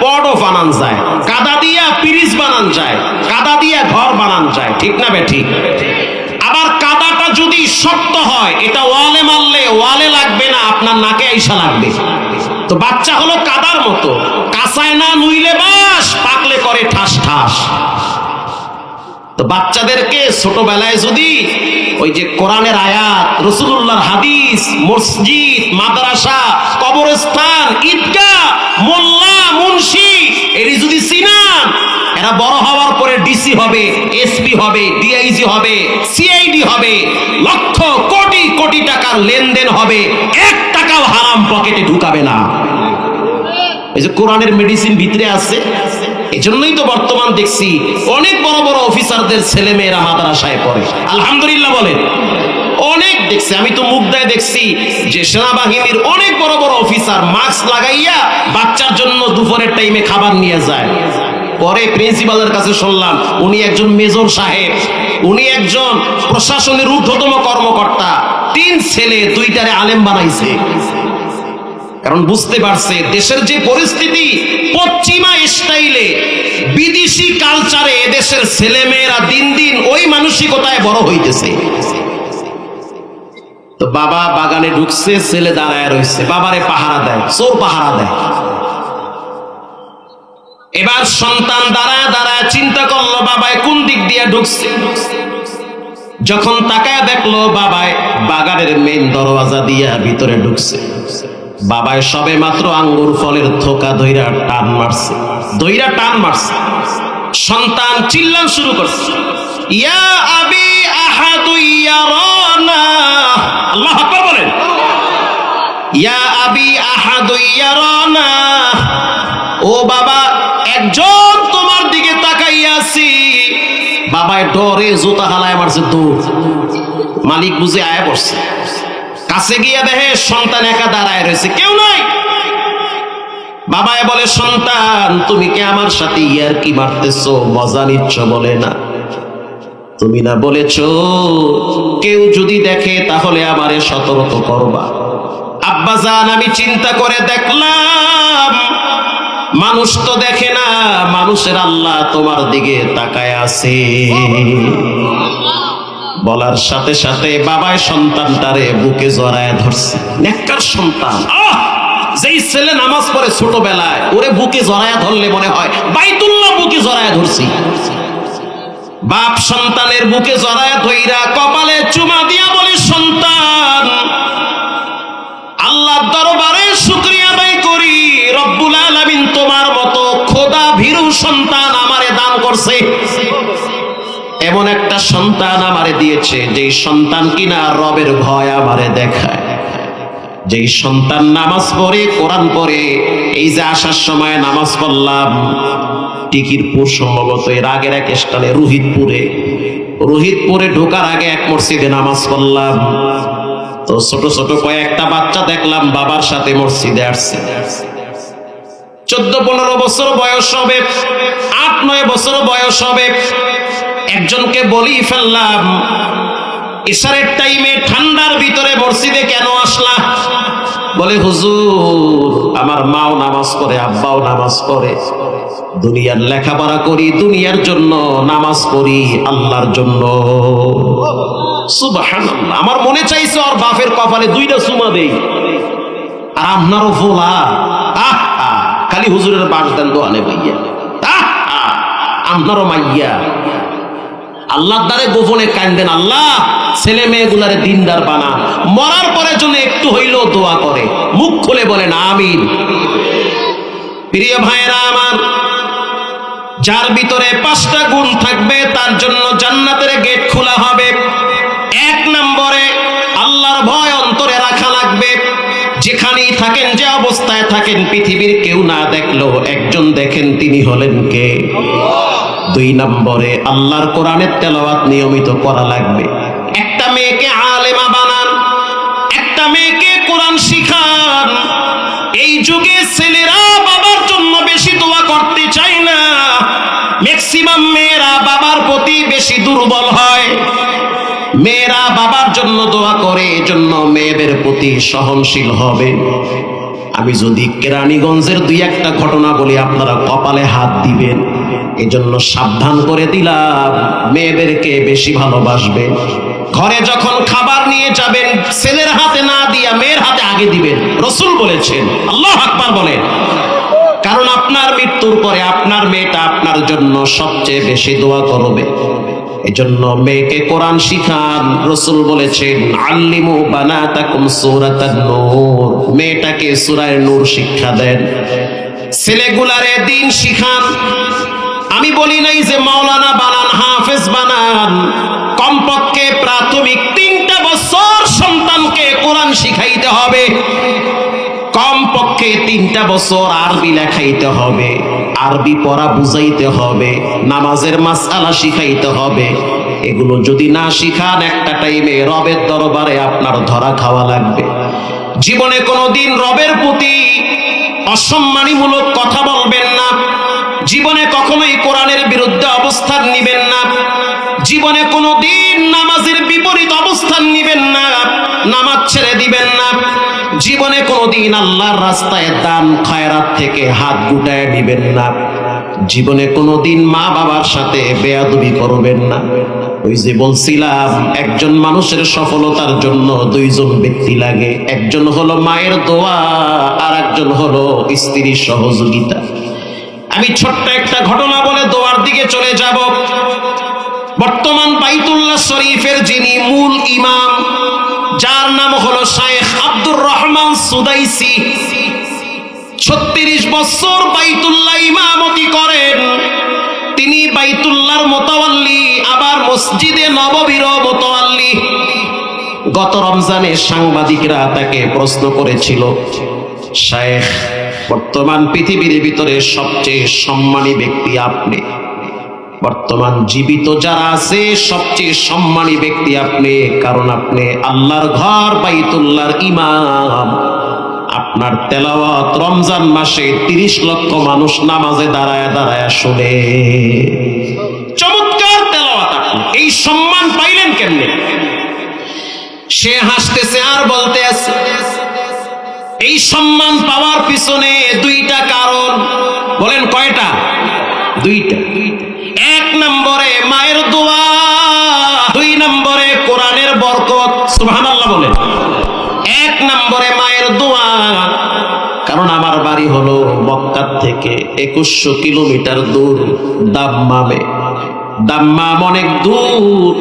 পডও বানান যায়, কাদা দিয়া পিরিচ বানান যায়, কাদা দিয়া ঘর বানান যায়, ঠিক না বেঠিক? আবার কাদাটা যদি শক্ত হয়, এটা ওয়ালে মারলে ওয়ালে লাগবে না, আপনার নাকে আইসা লাগবে। তো বাচ্চা হলো কাদার মতো, কাঁচায় না নুইলে বাস, পাকলে করে ঠাস ঠাস। তো বাচ্চাদেরকে ছোটবেলায় যদি ওই যে কোরআনের আয়াত, রাসূলুল্লাহর হাদিস, মসজিদ, মাদ্রাসা, কবরস্থান, ঈদগাহ, মোল্লা, মুন্সি এরি যদি চিনান, এরা বড় হওয়ার পরে আইসি হবে, এসপি হবে, ডিআইজি হবে, সিআইডি হবে, লক্ষ কোটি কোটি টাকার লেনদেন হবে, 1 টাকাও হারাম পকেটে ঢুকাবে না। এই যে কোরআনের মেডিসিন ভিতরে আছে। এজন্যই তো বর্তমান দেখছি অনেক বড় বড় অফিসারদের ছেলে মেয়েরা মাদ্রাসায় পড়ে। আলহামদুলিল্লাহ বলেন। অনেক দেখছি, আমি তো মুখ দিয়ে দেখছি যে সেনাবাহিনীর অনেক বড় বড় অফিসার মাস্ক লাগাইয়া বাচ্চার জন্য দুপুরের টাইমে খাবার নিয়ে যায়। পরে প্রিন্সিপালের কাছে শুনলাম উনি একজন মেজর সাহেব, উনি একজন প্রশাসনের ঊর্ধ্বতম কর্মকর্তা, 3 ছেলে 2টারে আলেম বানাইছে। কারণ বুঝতে পারছে দেশের যে পরিস্থিতি, পশ্চিমা স্টাইলে বিদেশি কালচারে এদেশের ছেলে মেয়েরা দিন দিন ওই মানসিকতায় বড় হইতেছে। তো বাবা বাগানে ঢুকছে, ছেলে দাঁড়ায় রয়েছে, বাবারে পাহারা দেয়, চোর পাহারা দেয়। এবার সন্তান দাঁড়ায় দাঁড়ায় চিন্তা করলো বাবায় কোন দিক দিয়ে ঢুকছে। যখন তাকায় দেখলো বাবায় বাগানের মেইন দরওয়াজা দিয়া ভিতরে ঢুকছে। বাবায় সবে মাত্র আঙ্গুর ফলের থোকা ধইরা টান মারছে। সন্তান চিল্লান শুরু করছে, ইয়া আবি আহাদু ইয়ারানা। আল্লাহু আকবার বলেন। ইয়া আবি আহাদু ইয়ারানা, ও বাবা একজন তোমার দিকে তাকাইয়া আছি। বাবায় ডরে জুতা হালায় মারছে দৌড়। মালিক বুঝে আয়া পড়ছে, কাছে গিয়া দেখে সন্তান একা দাঁড়ায় রয়েছে, কেউ নাই। বাবায় বলে, সন্তান তুমি কি আমার সাথে ইয়ারকি মারতেছো, মজা নিচ্ছ? বলে না, তুমি না বলেছো কেউ যদি দেখে তাহলে আমারে সতর্ক করবা। আব্বাজান আমি চিন্তা করে দেখলাম মানুষ তো দেখে না, মানুষের আল্লাহ তোমার দিকে তাকায় আছে। বলার সাথে সাথে বাবায় সন্তানটারে বুকে জড়ায় ধরছে। নেককার সন্তান, যেই ছেলে নামাজ পড়ে ছোটবেলায়, ওরে বুকে জড়ায় ধরলে মনে হয় বাইতুল্লাহ বুকে জড়ায় ধরছি। বাপ সন্তানের বুকে জড়ায় ধইরা কপালে চুমা দিয়া বলে, সন্তান আল্লাহর দরবারে শুকরিয়া আদায় করি, রব্বুল আলামিন তোমার মতো খোদা ভীরু সন্তান আমারে দান করছে। এমন একটা সন্তান আমারে দিয়েছে, যেই সন্তান কিনা রবের ভয় আমারে দেখায়, যেই সন্তান নামাজ পড়ে, কোরআন পড়ে। এই যে আসার সময় নামাজ পড়লাম টিকিরপুর, সম্ভবত এর আগের এক স্থানে রোহিতপুরে ঢোকার আগে এক মসজিদে নামাজ পড়লাম। তো ছোট ছোট কয়েকটা বাচ্চা দেখলাম বাবার সাথে মসজিদে আসছে। 14-15 বছর বয়স হবে, 8-9 বছর বয়স হবে। একজনকে বলি ফেললাম, ইশারের টাইমে ঠান্ডার ভিতরে মসজিদে কেন আসলা? বলে, হুজুর আমার মাও নামাজ পড়ে, আব্বাও নামাজ পড়ে, দুনিয়ার লেখাপড়া করি, দুনিয়ার জন্য নামাজ পড়ি, আল্লাহর জন্য। সুবহানাল্লাহ। আমার মনে চাইছে ওর বাপের কপালে 2টা চুমা দেই। আর আপনারও ফোলা, খালি হুজুরের বাস দেন দোয়ানে ভাইয়া, আপনারও মাইয়া আল্লাহর দ্বারে গোপনে কান্দেন, আল্লাহ ছেলে মেয়েগুলারে দিনদার বানা, মরার পরে জন্য একটু হইলেও দোয়া করে, মুখ খুলে বলেন আমিন। প্রিয় ভাইরা আমার, যার ভিতরে 5টা গুণ থাকবে তার জন্য জান্নাতের গেট খোলা হবে। 1 নম্বরে আল্লাহর ভয় অন্তরে রাখা লাগবে। যেখানেই থাকেন, যে অবস্থায় থাকেন, পৃথিবীর কেউ না দেখলেও একজন দেখেন, তিনি হলেন কে? 2 নম্বরে আল্লাহর কোরআনের তেলাওয়াত নিয়মিত করা লাগবে। একটা মেয়েকে আলেমা বানান, একটা মেয়েকে কোরআন শিখান। এই যুগে ছেলেরা বাবার জন্য বেশি দোয়া করতে চায় না, ম্যাক্সিমাম মেয়েরা বাবার প্রতি বেশি দুর্বল হয়। মেয়েরা বাবার জন্য দোয়া করে, এজন্য মেয়েদের প্রতি সহনশীল হবে। আমি যদি কেরানীগঞ্জের 2-1টা ঘটনা বলি, আপনারা কপালে হাত দিবেন। এজন্য সাবধান করে দিলাম, মেয়েদেরকে বেশি ভালোবাসবে। ঘরে যখন খাবার নিয়ে যাবেন, ছেলের হাতে না দিয়া মেয়ের হাতে আগে দিবেন, রাসূল বলেছেন। আল্লাহু আকবার বলেন। কারণ আপনার মৃত্যুর পরে আপনার মেয়েটা আপনার জন্য সবচেয়ে বেশি দোয়া করবে। এজন্য মেয়েকে কোরআন শিখান। রাসূল বলেছেন, আল্লিমু বানাতাকুম সূরাতান নূর, মেয়েটাকে সূরা নূর শিক্ষা দেন। ছেলেগুলারে দিন শিখান। আমি বলি নাই যে মাওলানা বানান, হাফেজ বানান, কমপক্ষে প্রাথমিক 3টা বছর সন্তানকে কোরআন শিখাইতে হবে, কমপক্ষে 3টা বছর আরবি লেখাইতে হবে, আরবি পড়া বুঝাইতে হবে, নামাজের মাসআলা শিখাইতে হবে। এগুলো যদি না শিখান একটা টাইমে রবের দরবারে আপনার ধরা খাওয়া লাগবে। জীবনে কোনোদিন রবের প্রতি অসম্মানীমূলক কথা বলবেন না, জীবনে কখনোই কোরআনের বিরুদ্ধে অবস্থান নিবেন না, জীবনে কোনোদিন নামাজের বিপরীত অবস্থান নিবেন না, নামাজ ছেড়ে দিবেন না, জীবনে কোনোদিন আল্লাহর রাস্তায় দান খায়রাত থেকে হাত গুটায় দিবেন না, জীবনে কোনোদিন মা বাবার সাথে বেয়াদবি করবেন না। ওই যে বলছিলাম, একজন মানুষের সফলতার জন্য 2জন ব্যক্তি লাগে, একজন হলো মায়ের দোয়া আর একজন হলো স্ত্রীর সহযোগিতা। আমি ছোট্ট একটা ঘটনা বলে দোয়ার দিকে চলে যাব। বর্তমান বাইতুল্লাহ শরীফের যিনি মূল ইমাম, যার নাম হলো শাইখ আব্দুর রহমান সুদাইসি, 36 বছর বাইতুল্লাহ ইমামতি করেন। তিনি বাইতুল্লাহর মুতাওয়াল্লি, আবার মসজিদে নববীর মুতাওয়াল্লি। গত রমজানে সাংবাদিকরা তাকে প্রশ্ন করেছিল, শাইখ, বর্তমান পৃথিবীর ভিতরে সবচেয়ে সম্মানী ব্যক্তি আপনি, বর্তমান জীবিত যারা আছে সবচেয়ে সম্মানী ব্যক্তি আপনি, কারণ আপনি আল্লাহর ঘর বাইতুল্লাহর ইমাম। আপনার তেলাওয়াত রমজান মাসে 30 লক্ষ মানুষ নামাজে দাঁড়ায় দাঁড়ায় শুনে। চমৎকার তেলাওয়াত, আপনি এই সম্মান পাইলেন কেমনে? সে হাসতেছে আর বলতে আছে, এই সম্মান পাওয়ার পিছনে 2টা কারণ। বলেন কয়টা? 2টা। 1 নম্বরে মায়ের দোয়া, 2 নম্বরে কোরআনের বরকত। সুবহানাল্লাহ বলেন। 1 নম্বরে মায়ের দোয়া, কারণ আমার বাড়ি হলো মক্কা থেকে 2100 কিলোমিটার দূর দাম্মামে। দাম্মাম অনেক দূর,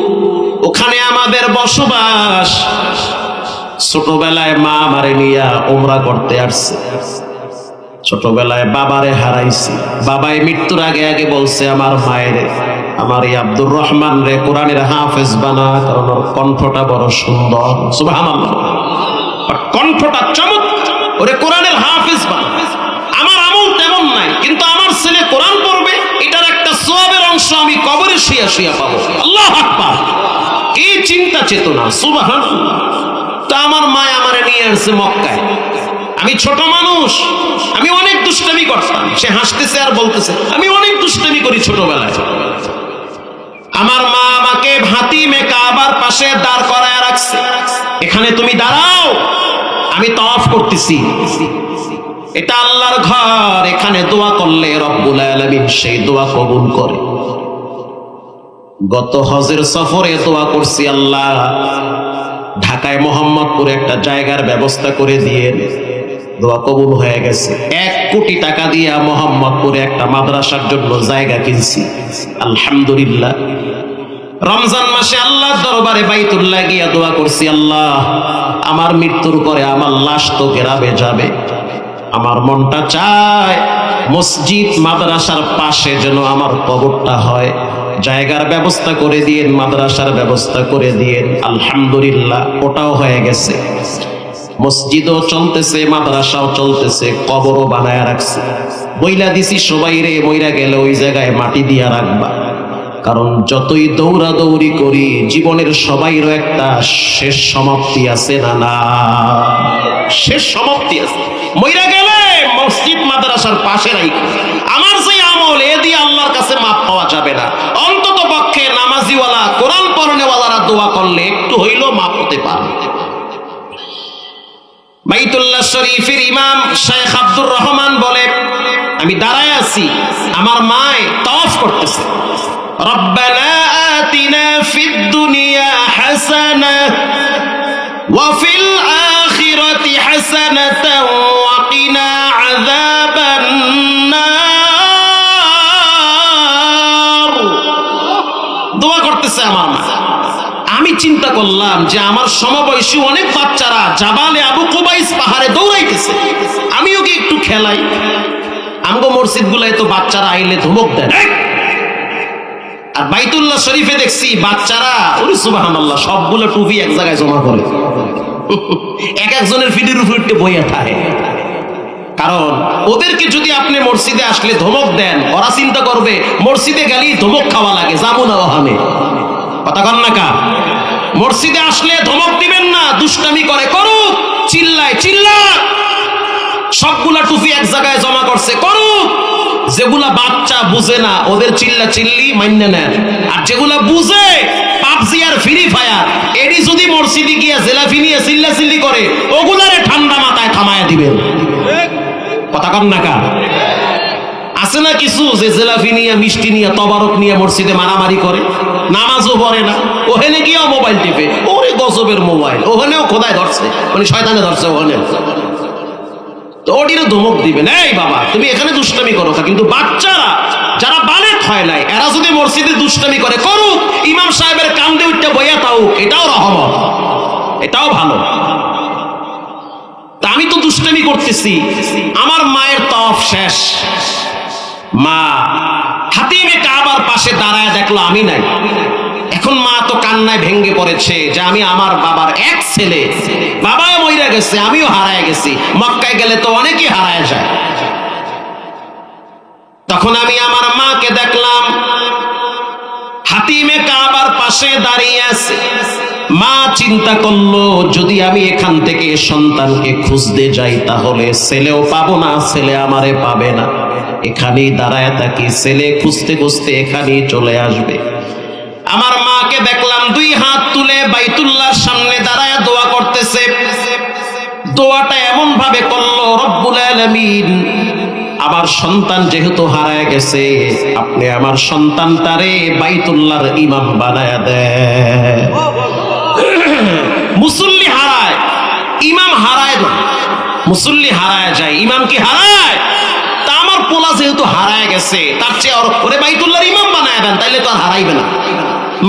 ওখানে আমাদের বসবাস। ছোটবেলায় মা আমারে নিয়া উমরা করতে আসছে, ছোটবেলায় বাবারে হারাইছি। বাবাই মৃত্যুর আগে আগে বলছে আমার মায়েরে, আমার এই আব্দুর রহমান রে কোরআনের হাফেজ বানা, কারণ ওর কণ্ঠটা বড় সুন্দর। সুবহানাল্লাহ, কণ্ঠটা চমৎকার, ওরে কোরআনের হাফেজ বানা। আমার আমল তেমন নাই, কিন্তু আমার ছেলে কোরআন পড়বে, এটার একটা সওয়াবের অংশ আমি কবরে শুয়া শুয়া পাবো। আল্লাহু আকবার, এই চিন্তা চেতনা। সুবহানাল্লাহ। তা আমার মা আমারে নিয়ে আসছে মক্কায়। আমি ছোট মানুষ, আমি অনেক দুষ্টামি করতাম। সে হাসতেছে আর বলতেছে, আমি অনেক দুষ্টামি করি ছোটবেলায়। আমার মা আমাকে হাতিমে কাবার পাশে দাঁড় করায় রাখছে, এখানে তুমি দাঁড়াও, আমি তাওয়াফ করতেছি। এটা আল্লাহর ঘর, এখানে দোয়া করলে রব্বুল আলামিন সেই দোয়া কবুল করে। গত হজের সফরে দোয়া করছি, আল্লাহ ঢাকায় মোহাম্মদপুরে একটা জায়গার ব্যবস্থা করে দিয়ে। দোয়া কবুল হয়ে গেছে। 1 কোটি টাকা দিয়ে মোহাম্মদপুরে একটা মাদ্রাসার জন্য জায়গা কিনছি, আলহামদুলিল্লাহ। রমজান মাসে আল্লাহর দরবারে বাইতুল্লাহ গিয়া দোয়া করছি, আল্লাহ আমার মৃত্যুর পরে আমার লাশ তো গ্রামে যাবে, আমার মনটা চায় মসজিদ মাদ্রাসার পাশে যেন আমার কবরটা হয়, জায়গার ব্যবস্থা করে দিয়েন, মাদ্রাসার ব্যবস্থা করে দিয়েন। আলহামদুলিল্লাহ, ওটাও হয়ে গেছে। মসজিদও চলতেছে, মাদ্রাসাও চলতেছে, কবরও বানায় রাখছে। বইলা দিছি সবাই রে, মইরা গেলে ওই জায়গায় মাটি দিয়া রাখবা, কারণ যতই দৌড়াদৌড়ি করি জীবনের সবাইরও একটা শেষ সমাপ্তি আছে, না না শেষ সমাপ্তি আছে। মইরা গেলে মসজিদ মাদ্রাসার পাশে রাখি। আমার যে আমল, এ দিয়ে আল্লাহর কাছে মাপ পাওয়া যাবে না। অন্তত পক্ষে নামাজিওয়ালা, কোরআন পড়নেওয়ালারা দোয়া করলে একটু হইলেও মাপ হতে পারে। বাইতুল্লাহ শরীফের ইমাম শাইখ আব্দুর রহমান বলে, আমি দাঁড়ায় আছি, আমার মায় তাওয়াফ করতেছে। রব্বানা আতিনা ফিদ দুনিয়া হাসানাহ ওয়া ফিল আখিরাতি হাসানাতাও ওয়া কিনা আযাবান নার। দোয়া করতেছে আমার মা। আমি চিন্তা করলাম যে আমার সমবয়সী অনেক বাচ্চারা জাবালে আবু কুবাইস পাহাড়ে দৌড়াইতেছে, আমিও কি একটু খেলাই। আমগো মসজিদ গুলাই তো বাচ্চারা আইলে ধমক দেয়, আর বাইতুল্লাহ শরীফে দেখছি বাচ্চারা, ওরে সুবহানাল্লাহ, সবগুলো টুপি এক জায়গায় জমা করে এক একজনের ফিটের উপর বইয়া থাকে। কারণ ওদেরকে যদি আপনি মসজিদে আসলে ধমক দেন, ওরা চিন্তা করবে মসজিদে গেলেই ধমক খাওয়া লাগে, যাবো না ওখানে। কথা কন না কা? মসজিদে আসলে ধমক দিবেন না, দুষ্টামি করে করুক, চিল্লায় চিল্লাক, সবগুলা টুপি এক জায়গায় জমা করছে করুক। যেগুলা বাচ্চা বুঝে না ওদের চিল্লা চিল্লি মান্য নেন, আর যেগুলা বুঝে পাবজি আর ফ্রি ফায়ার এডি যদি মসজিদে গিয়া জেলাফি নিয়ে চিল্লা চিল্লি করে, ওগুলারে ঠান্ডা মাথায় থামায়া দিবেন। কথা কন না কা? আছে না কিছু যে জেলাফি নিয়ে মিষ্টি নিয়ে তবারক নিয়ে মসজিদে মারামারি করে, নামাজও পড়ে না, ওখানে গিয়েও মোবাইল টিপে, ওরে গজবের মোবাইল, ওখানেও খোদায় ধরছে, মানে শয়তানে ধরছে ওখানেও। তো ওটিরও ধমক দিবেন, এই বাবা তুমি এখানে দুষ্টামি করো, কিন্তু বাচ্চারা যারা বালেক হয় নাই এরা যদি মসজিদে দুষ্টামি করে করুক, ইমাম সাহেবের কান্দে উঠতে বইয়া তাও, এটাও রহমত, এটাও ভালো। তা আমি তো দুষ্টামি করতেছি, আমার মায়ের তওয়াফ শেষ, মা হাতিমে কাবার পাশে দাঁড়ায় দেখলো আমি নাই। এখন মা তো কান্নায় ভেঙ্গে পড়েছে যে আমি আমার বাবার এক ছেলে, বাবাও মইরা গেছে, আমিও হারায় গেছি, মক্কায় গেলে তো অনেকেই হারায় যায়। তখন আমি আমার মাকে দেখলাম হাতিমে কাবার পাশে দাঁড়িয়ে আছে। মা চিন্তা করলো যদি আমি এখান থেকে সন্তানকে খুঁজতে যাই তাহলে ছেলেও পাবো না, ছেলে আমারে পাবে না, এখানেই দাঁড়ায় থাকি, ছেলে খুঁজতে খুঁজতে এখানেই চলে আসবে। আমার মাকে দেখলাম দুই হাত তুলে বাইতুল্লাহর সামনে দাঁড়ায় দোয়া করতেছে। দোয়াটা এমন ভাবে করলো, রব্বুল আলামিন আমার সন্তান যেহেতু হারায় গেছে, আপনি আমার সন্তানটারে বাইতুল্লাহর ইমাম বানায়া দেন। মুসল্লি হারায়, ইমাম হারায় না, মুসল্লি হারায় যায়, ইমাম কি হারায়? তা আমার পোলা যেহেতু হারায় গেছে, তার চেয়ে ওরে বাইতুল্লাহর ইমাম বানায়া দেন, তাইলে তো আর হারাইবে না।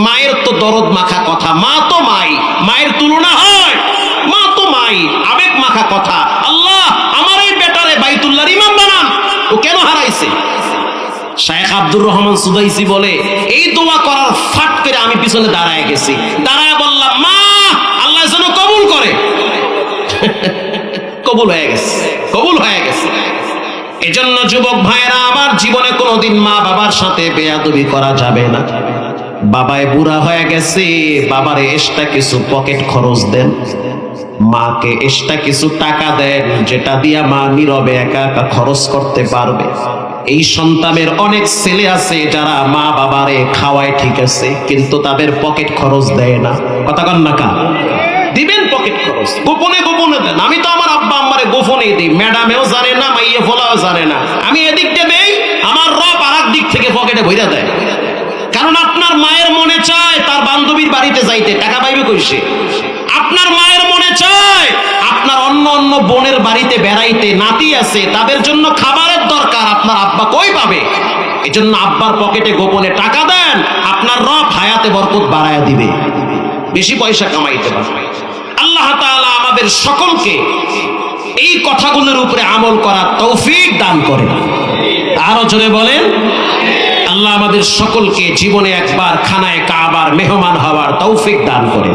মায়ের তো দরদ মাখা কথা, মা তো মাই, মায়ের তুলনা হয়? মা তো মাই, আবেগ মাখা কথা। আল্লাহ আমার এই বেটারে বাইতুল্লাহর ইমাম বানান। ও কেন হারাইছে? শায়েখ আব্দুর রহমান সুদাইসি বলে এই দোয়া করার ফাট করে আমি পিছনে দাঁড়ায় গেছি, দাঁড়ায় বললাম মা আল্লাহ যেন কবুল করে। কবুল হয়ে গেছে, কবুল হয়ে গেছে। এজন্য যুবক ভাইরা আমার, জীবনে কোনোদিন মা বাবার সাথে বেয়াদবি করা যাবে না। বাবায় বুড়া হয়ে গেছে, বাবারে এক্সট্রা কিছু পকেট খরচ দেন, মাকে এক্সট্রা কিছু টাকা দেন, যেটা দিয়া মা নীরবে একা একা খরচ করতে পারবে। এই সন্তানের অনেক ছেলে আছে যারা মা বাবারে খাওয়ায় ঠিক আছে, কিন্তু তাদের পকেট খরচ দেয় না। কথা কন না কা? দিবেন পকেট খরচ, গোপনে গোপনে দেন। আমি তো আমার আব্বা আম্মারে গোপনেই দিই, ম্যাডামেও জানে না, মাইয়া ফোলাও জানে না। আমি এদিকটা দেই, আমার রব আর এক দিক থেকে পকেটে ভইরা দেয়। কারণ আপনার মায়ের মনে চায় তার বান্ধবীর বাড়িতে যাইতে, টাকা পাইবে কইছে। আপনার মায়ের মনে চায় আপনার অন্য অন্য বোনের বাড়িতে বেড়াইতে, নাতি আছে তাদের জন্য খাবারের দরকার, আপনার আব্বা কই পাবে? এজন্য আব্বার পকেটে গোপনে টাকা দেন, আপনার রব হায়াতে বরকত বাড়ায়া দিবে, বেশি পয়সা কামাইতে পারবে। আল্লাহ তাআলা আমাদের সকলকে এই কথাগুলোর উপরে আমল করার তৌফিক দান করে। আরো জোরে বলেন আল্লাহ আমাদের সকলকে জীবনে একবার খানায়ে কাবার মেহমান হওয়ার তৌফিক দান করে।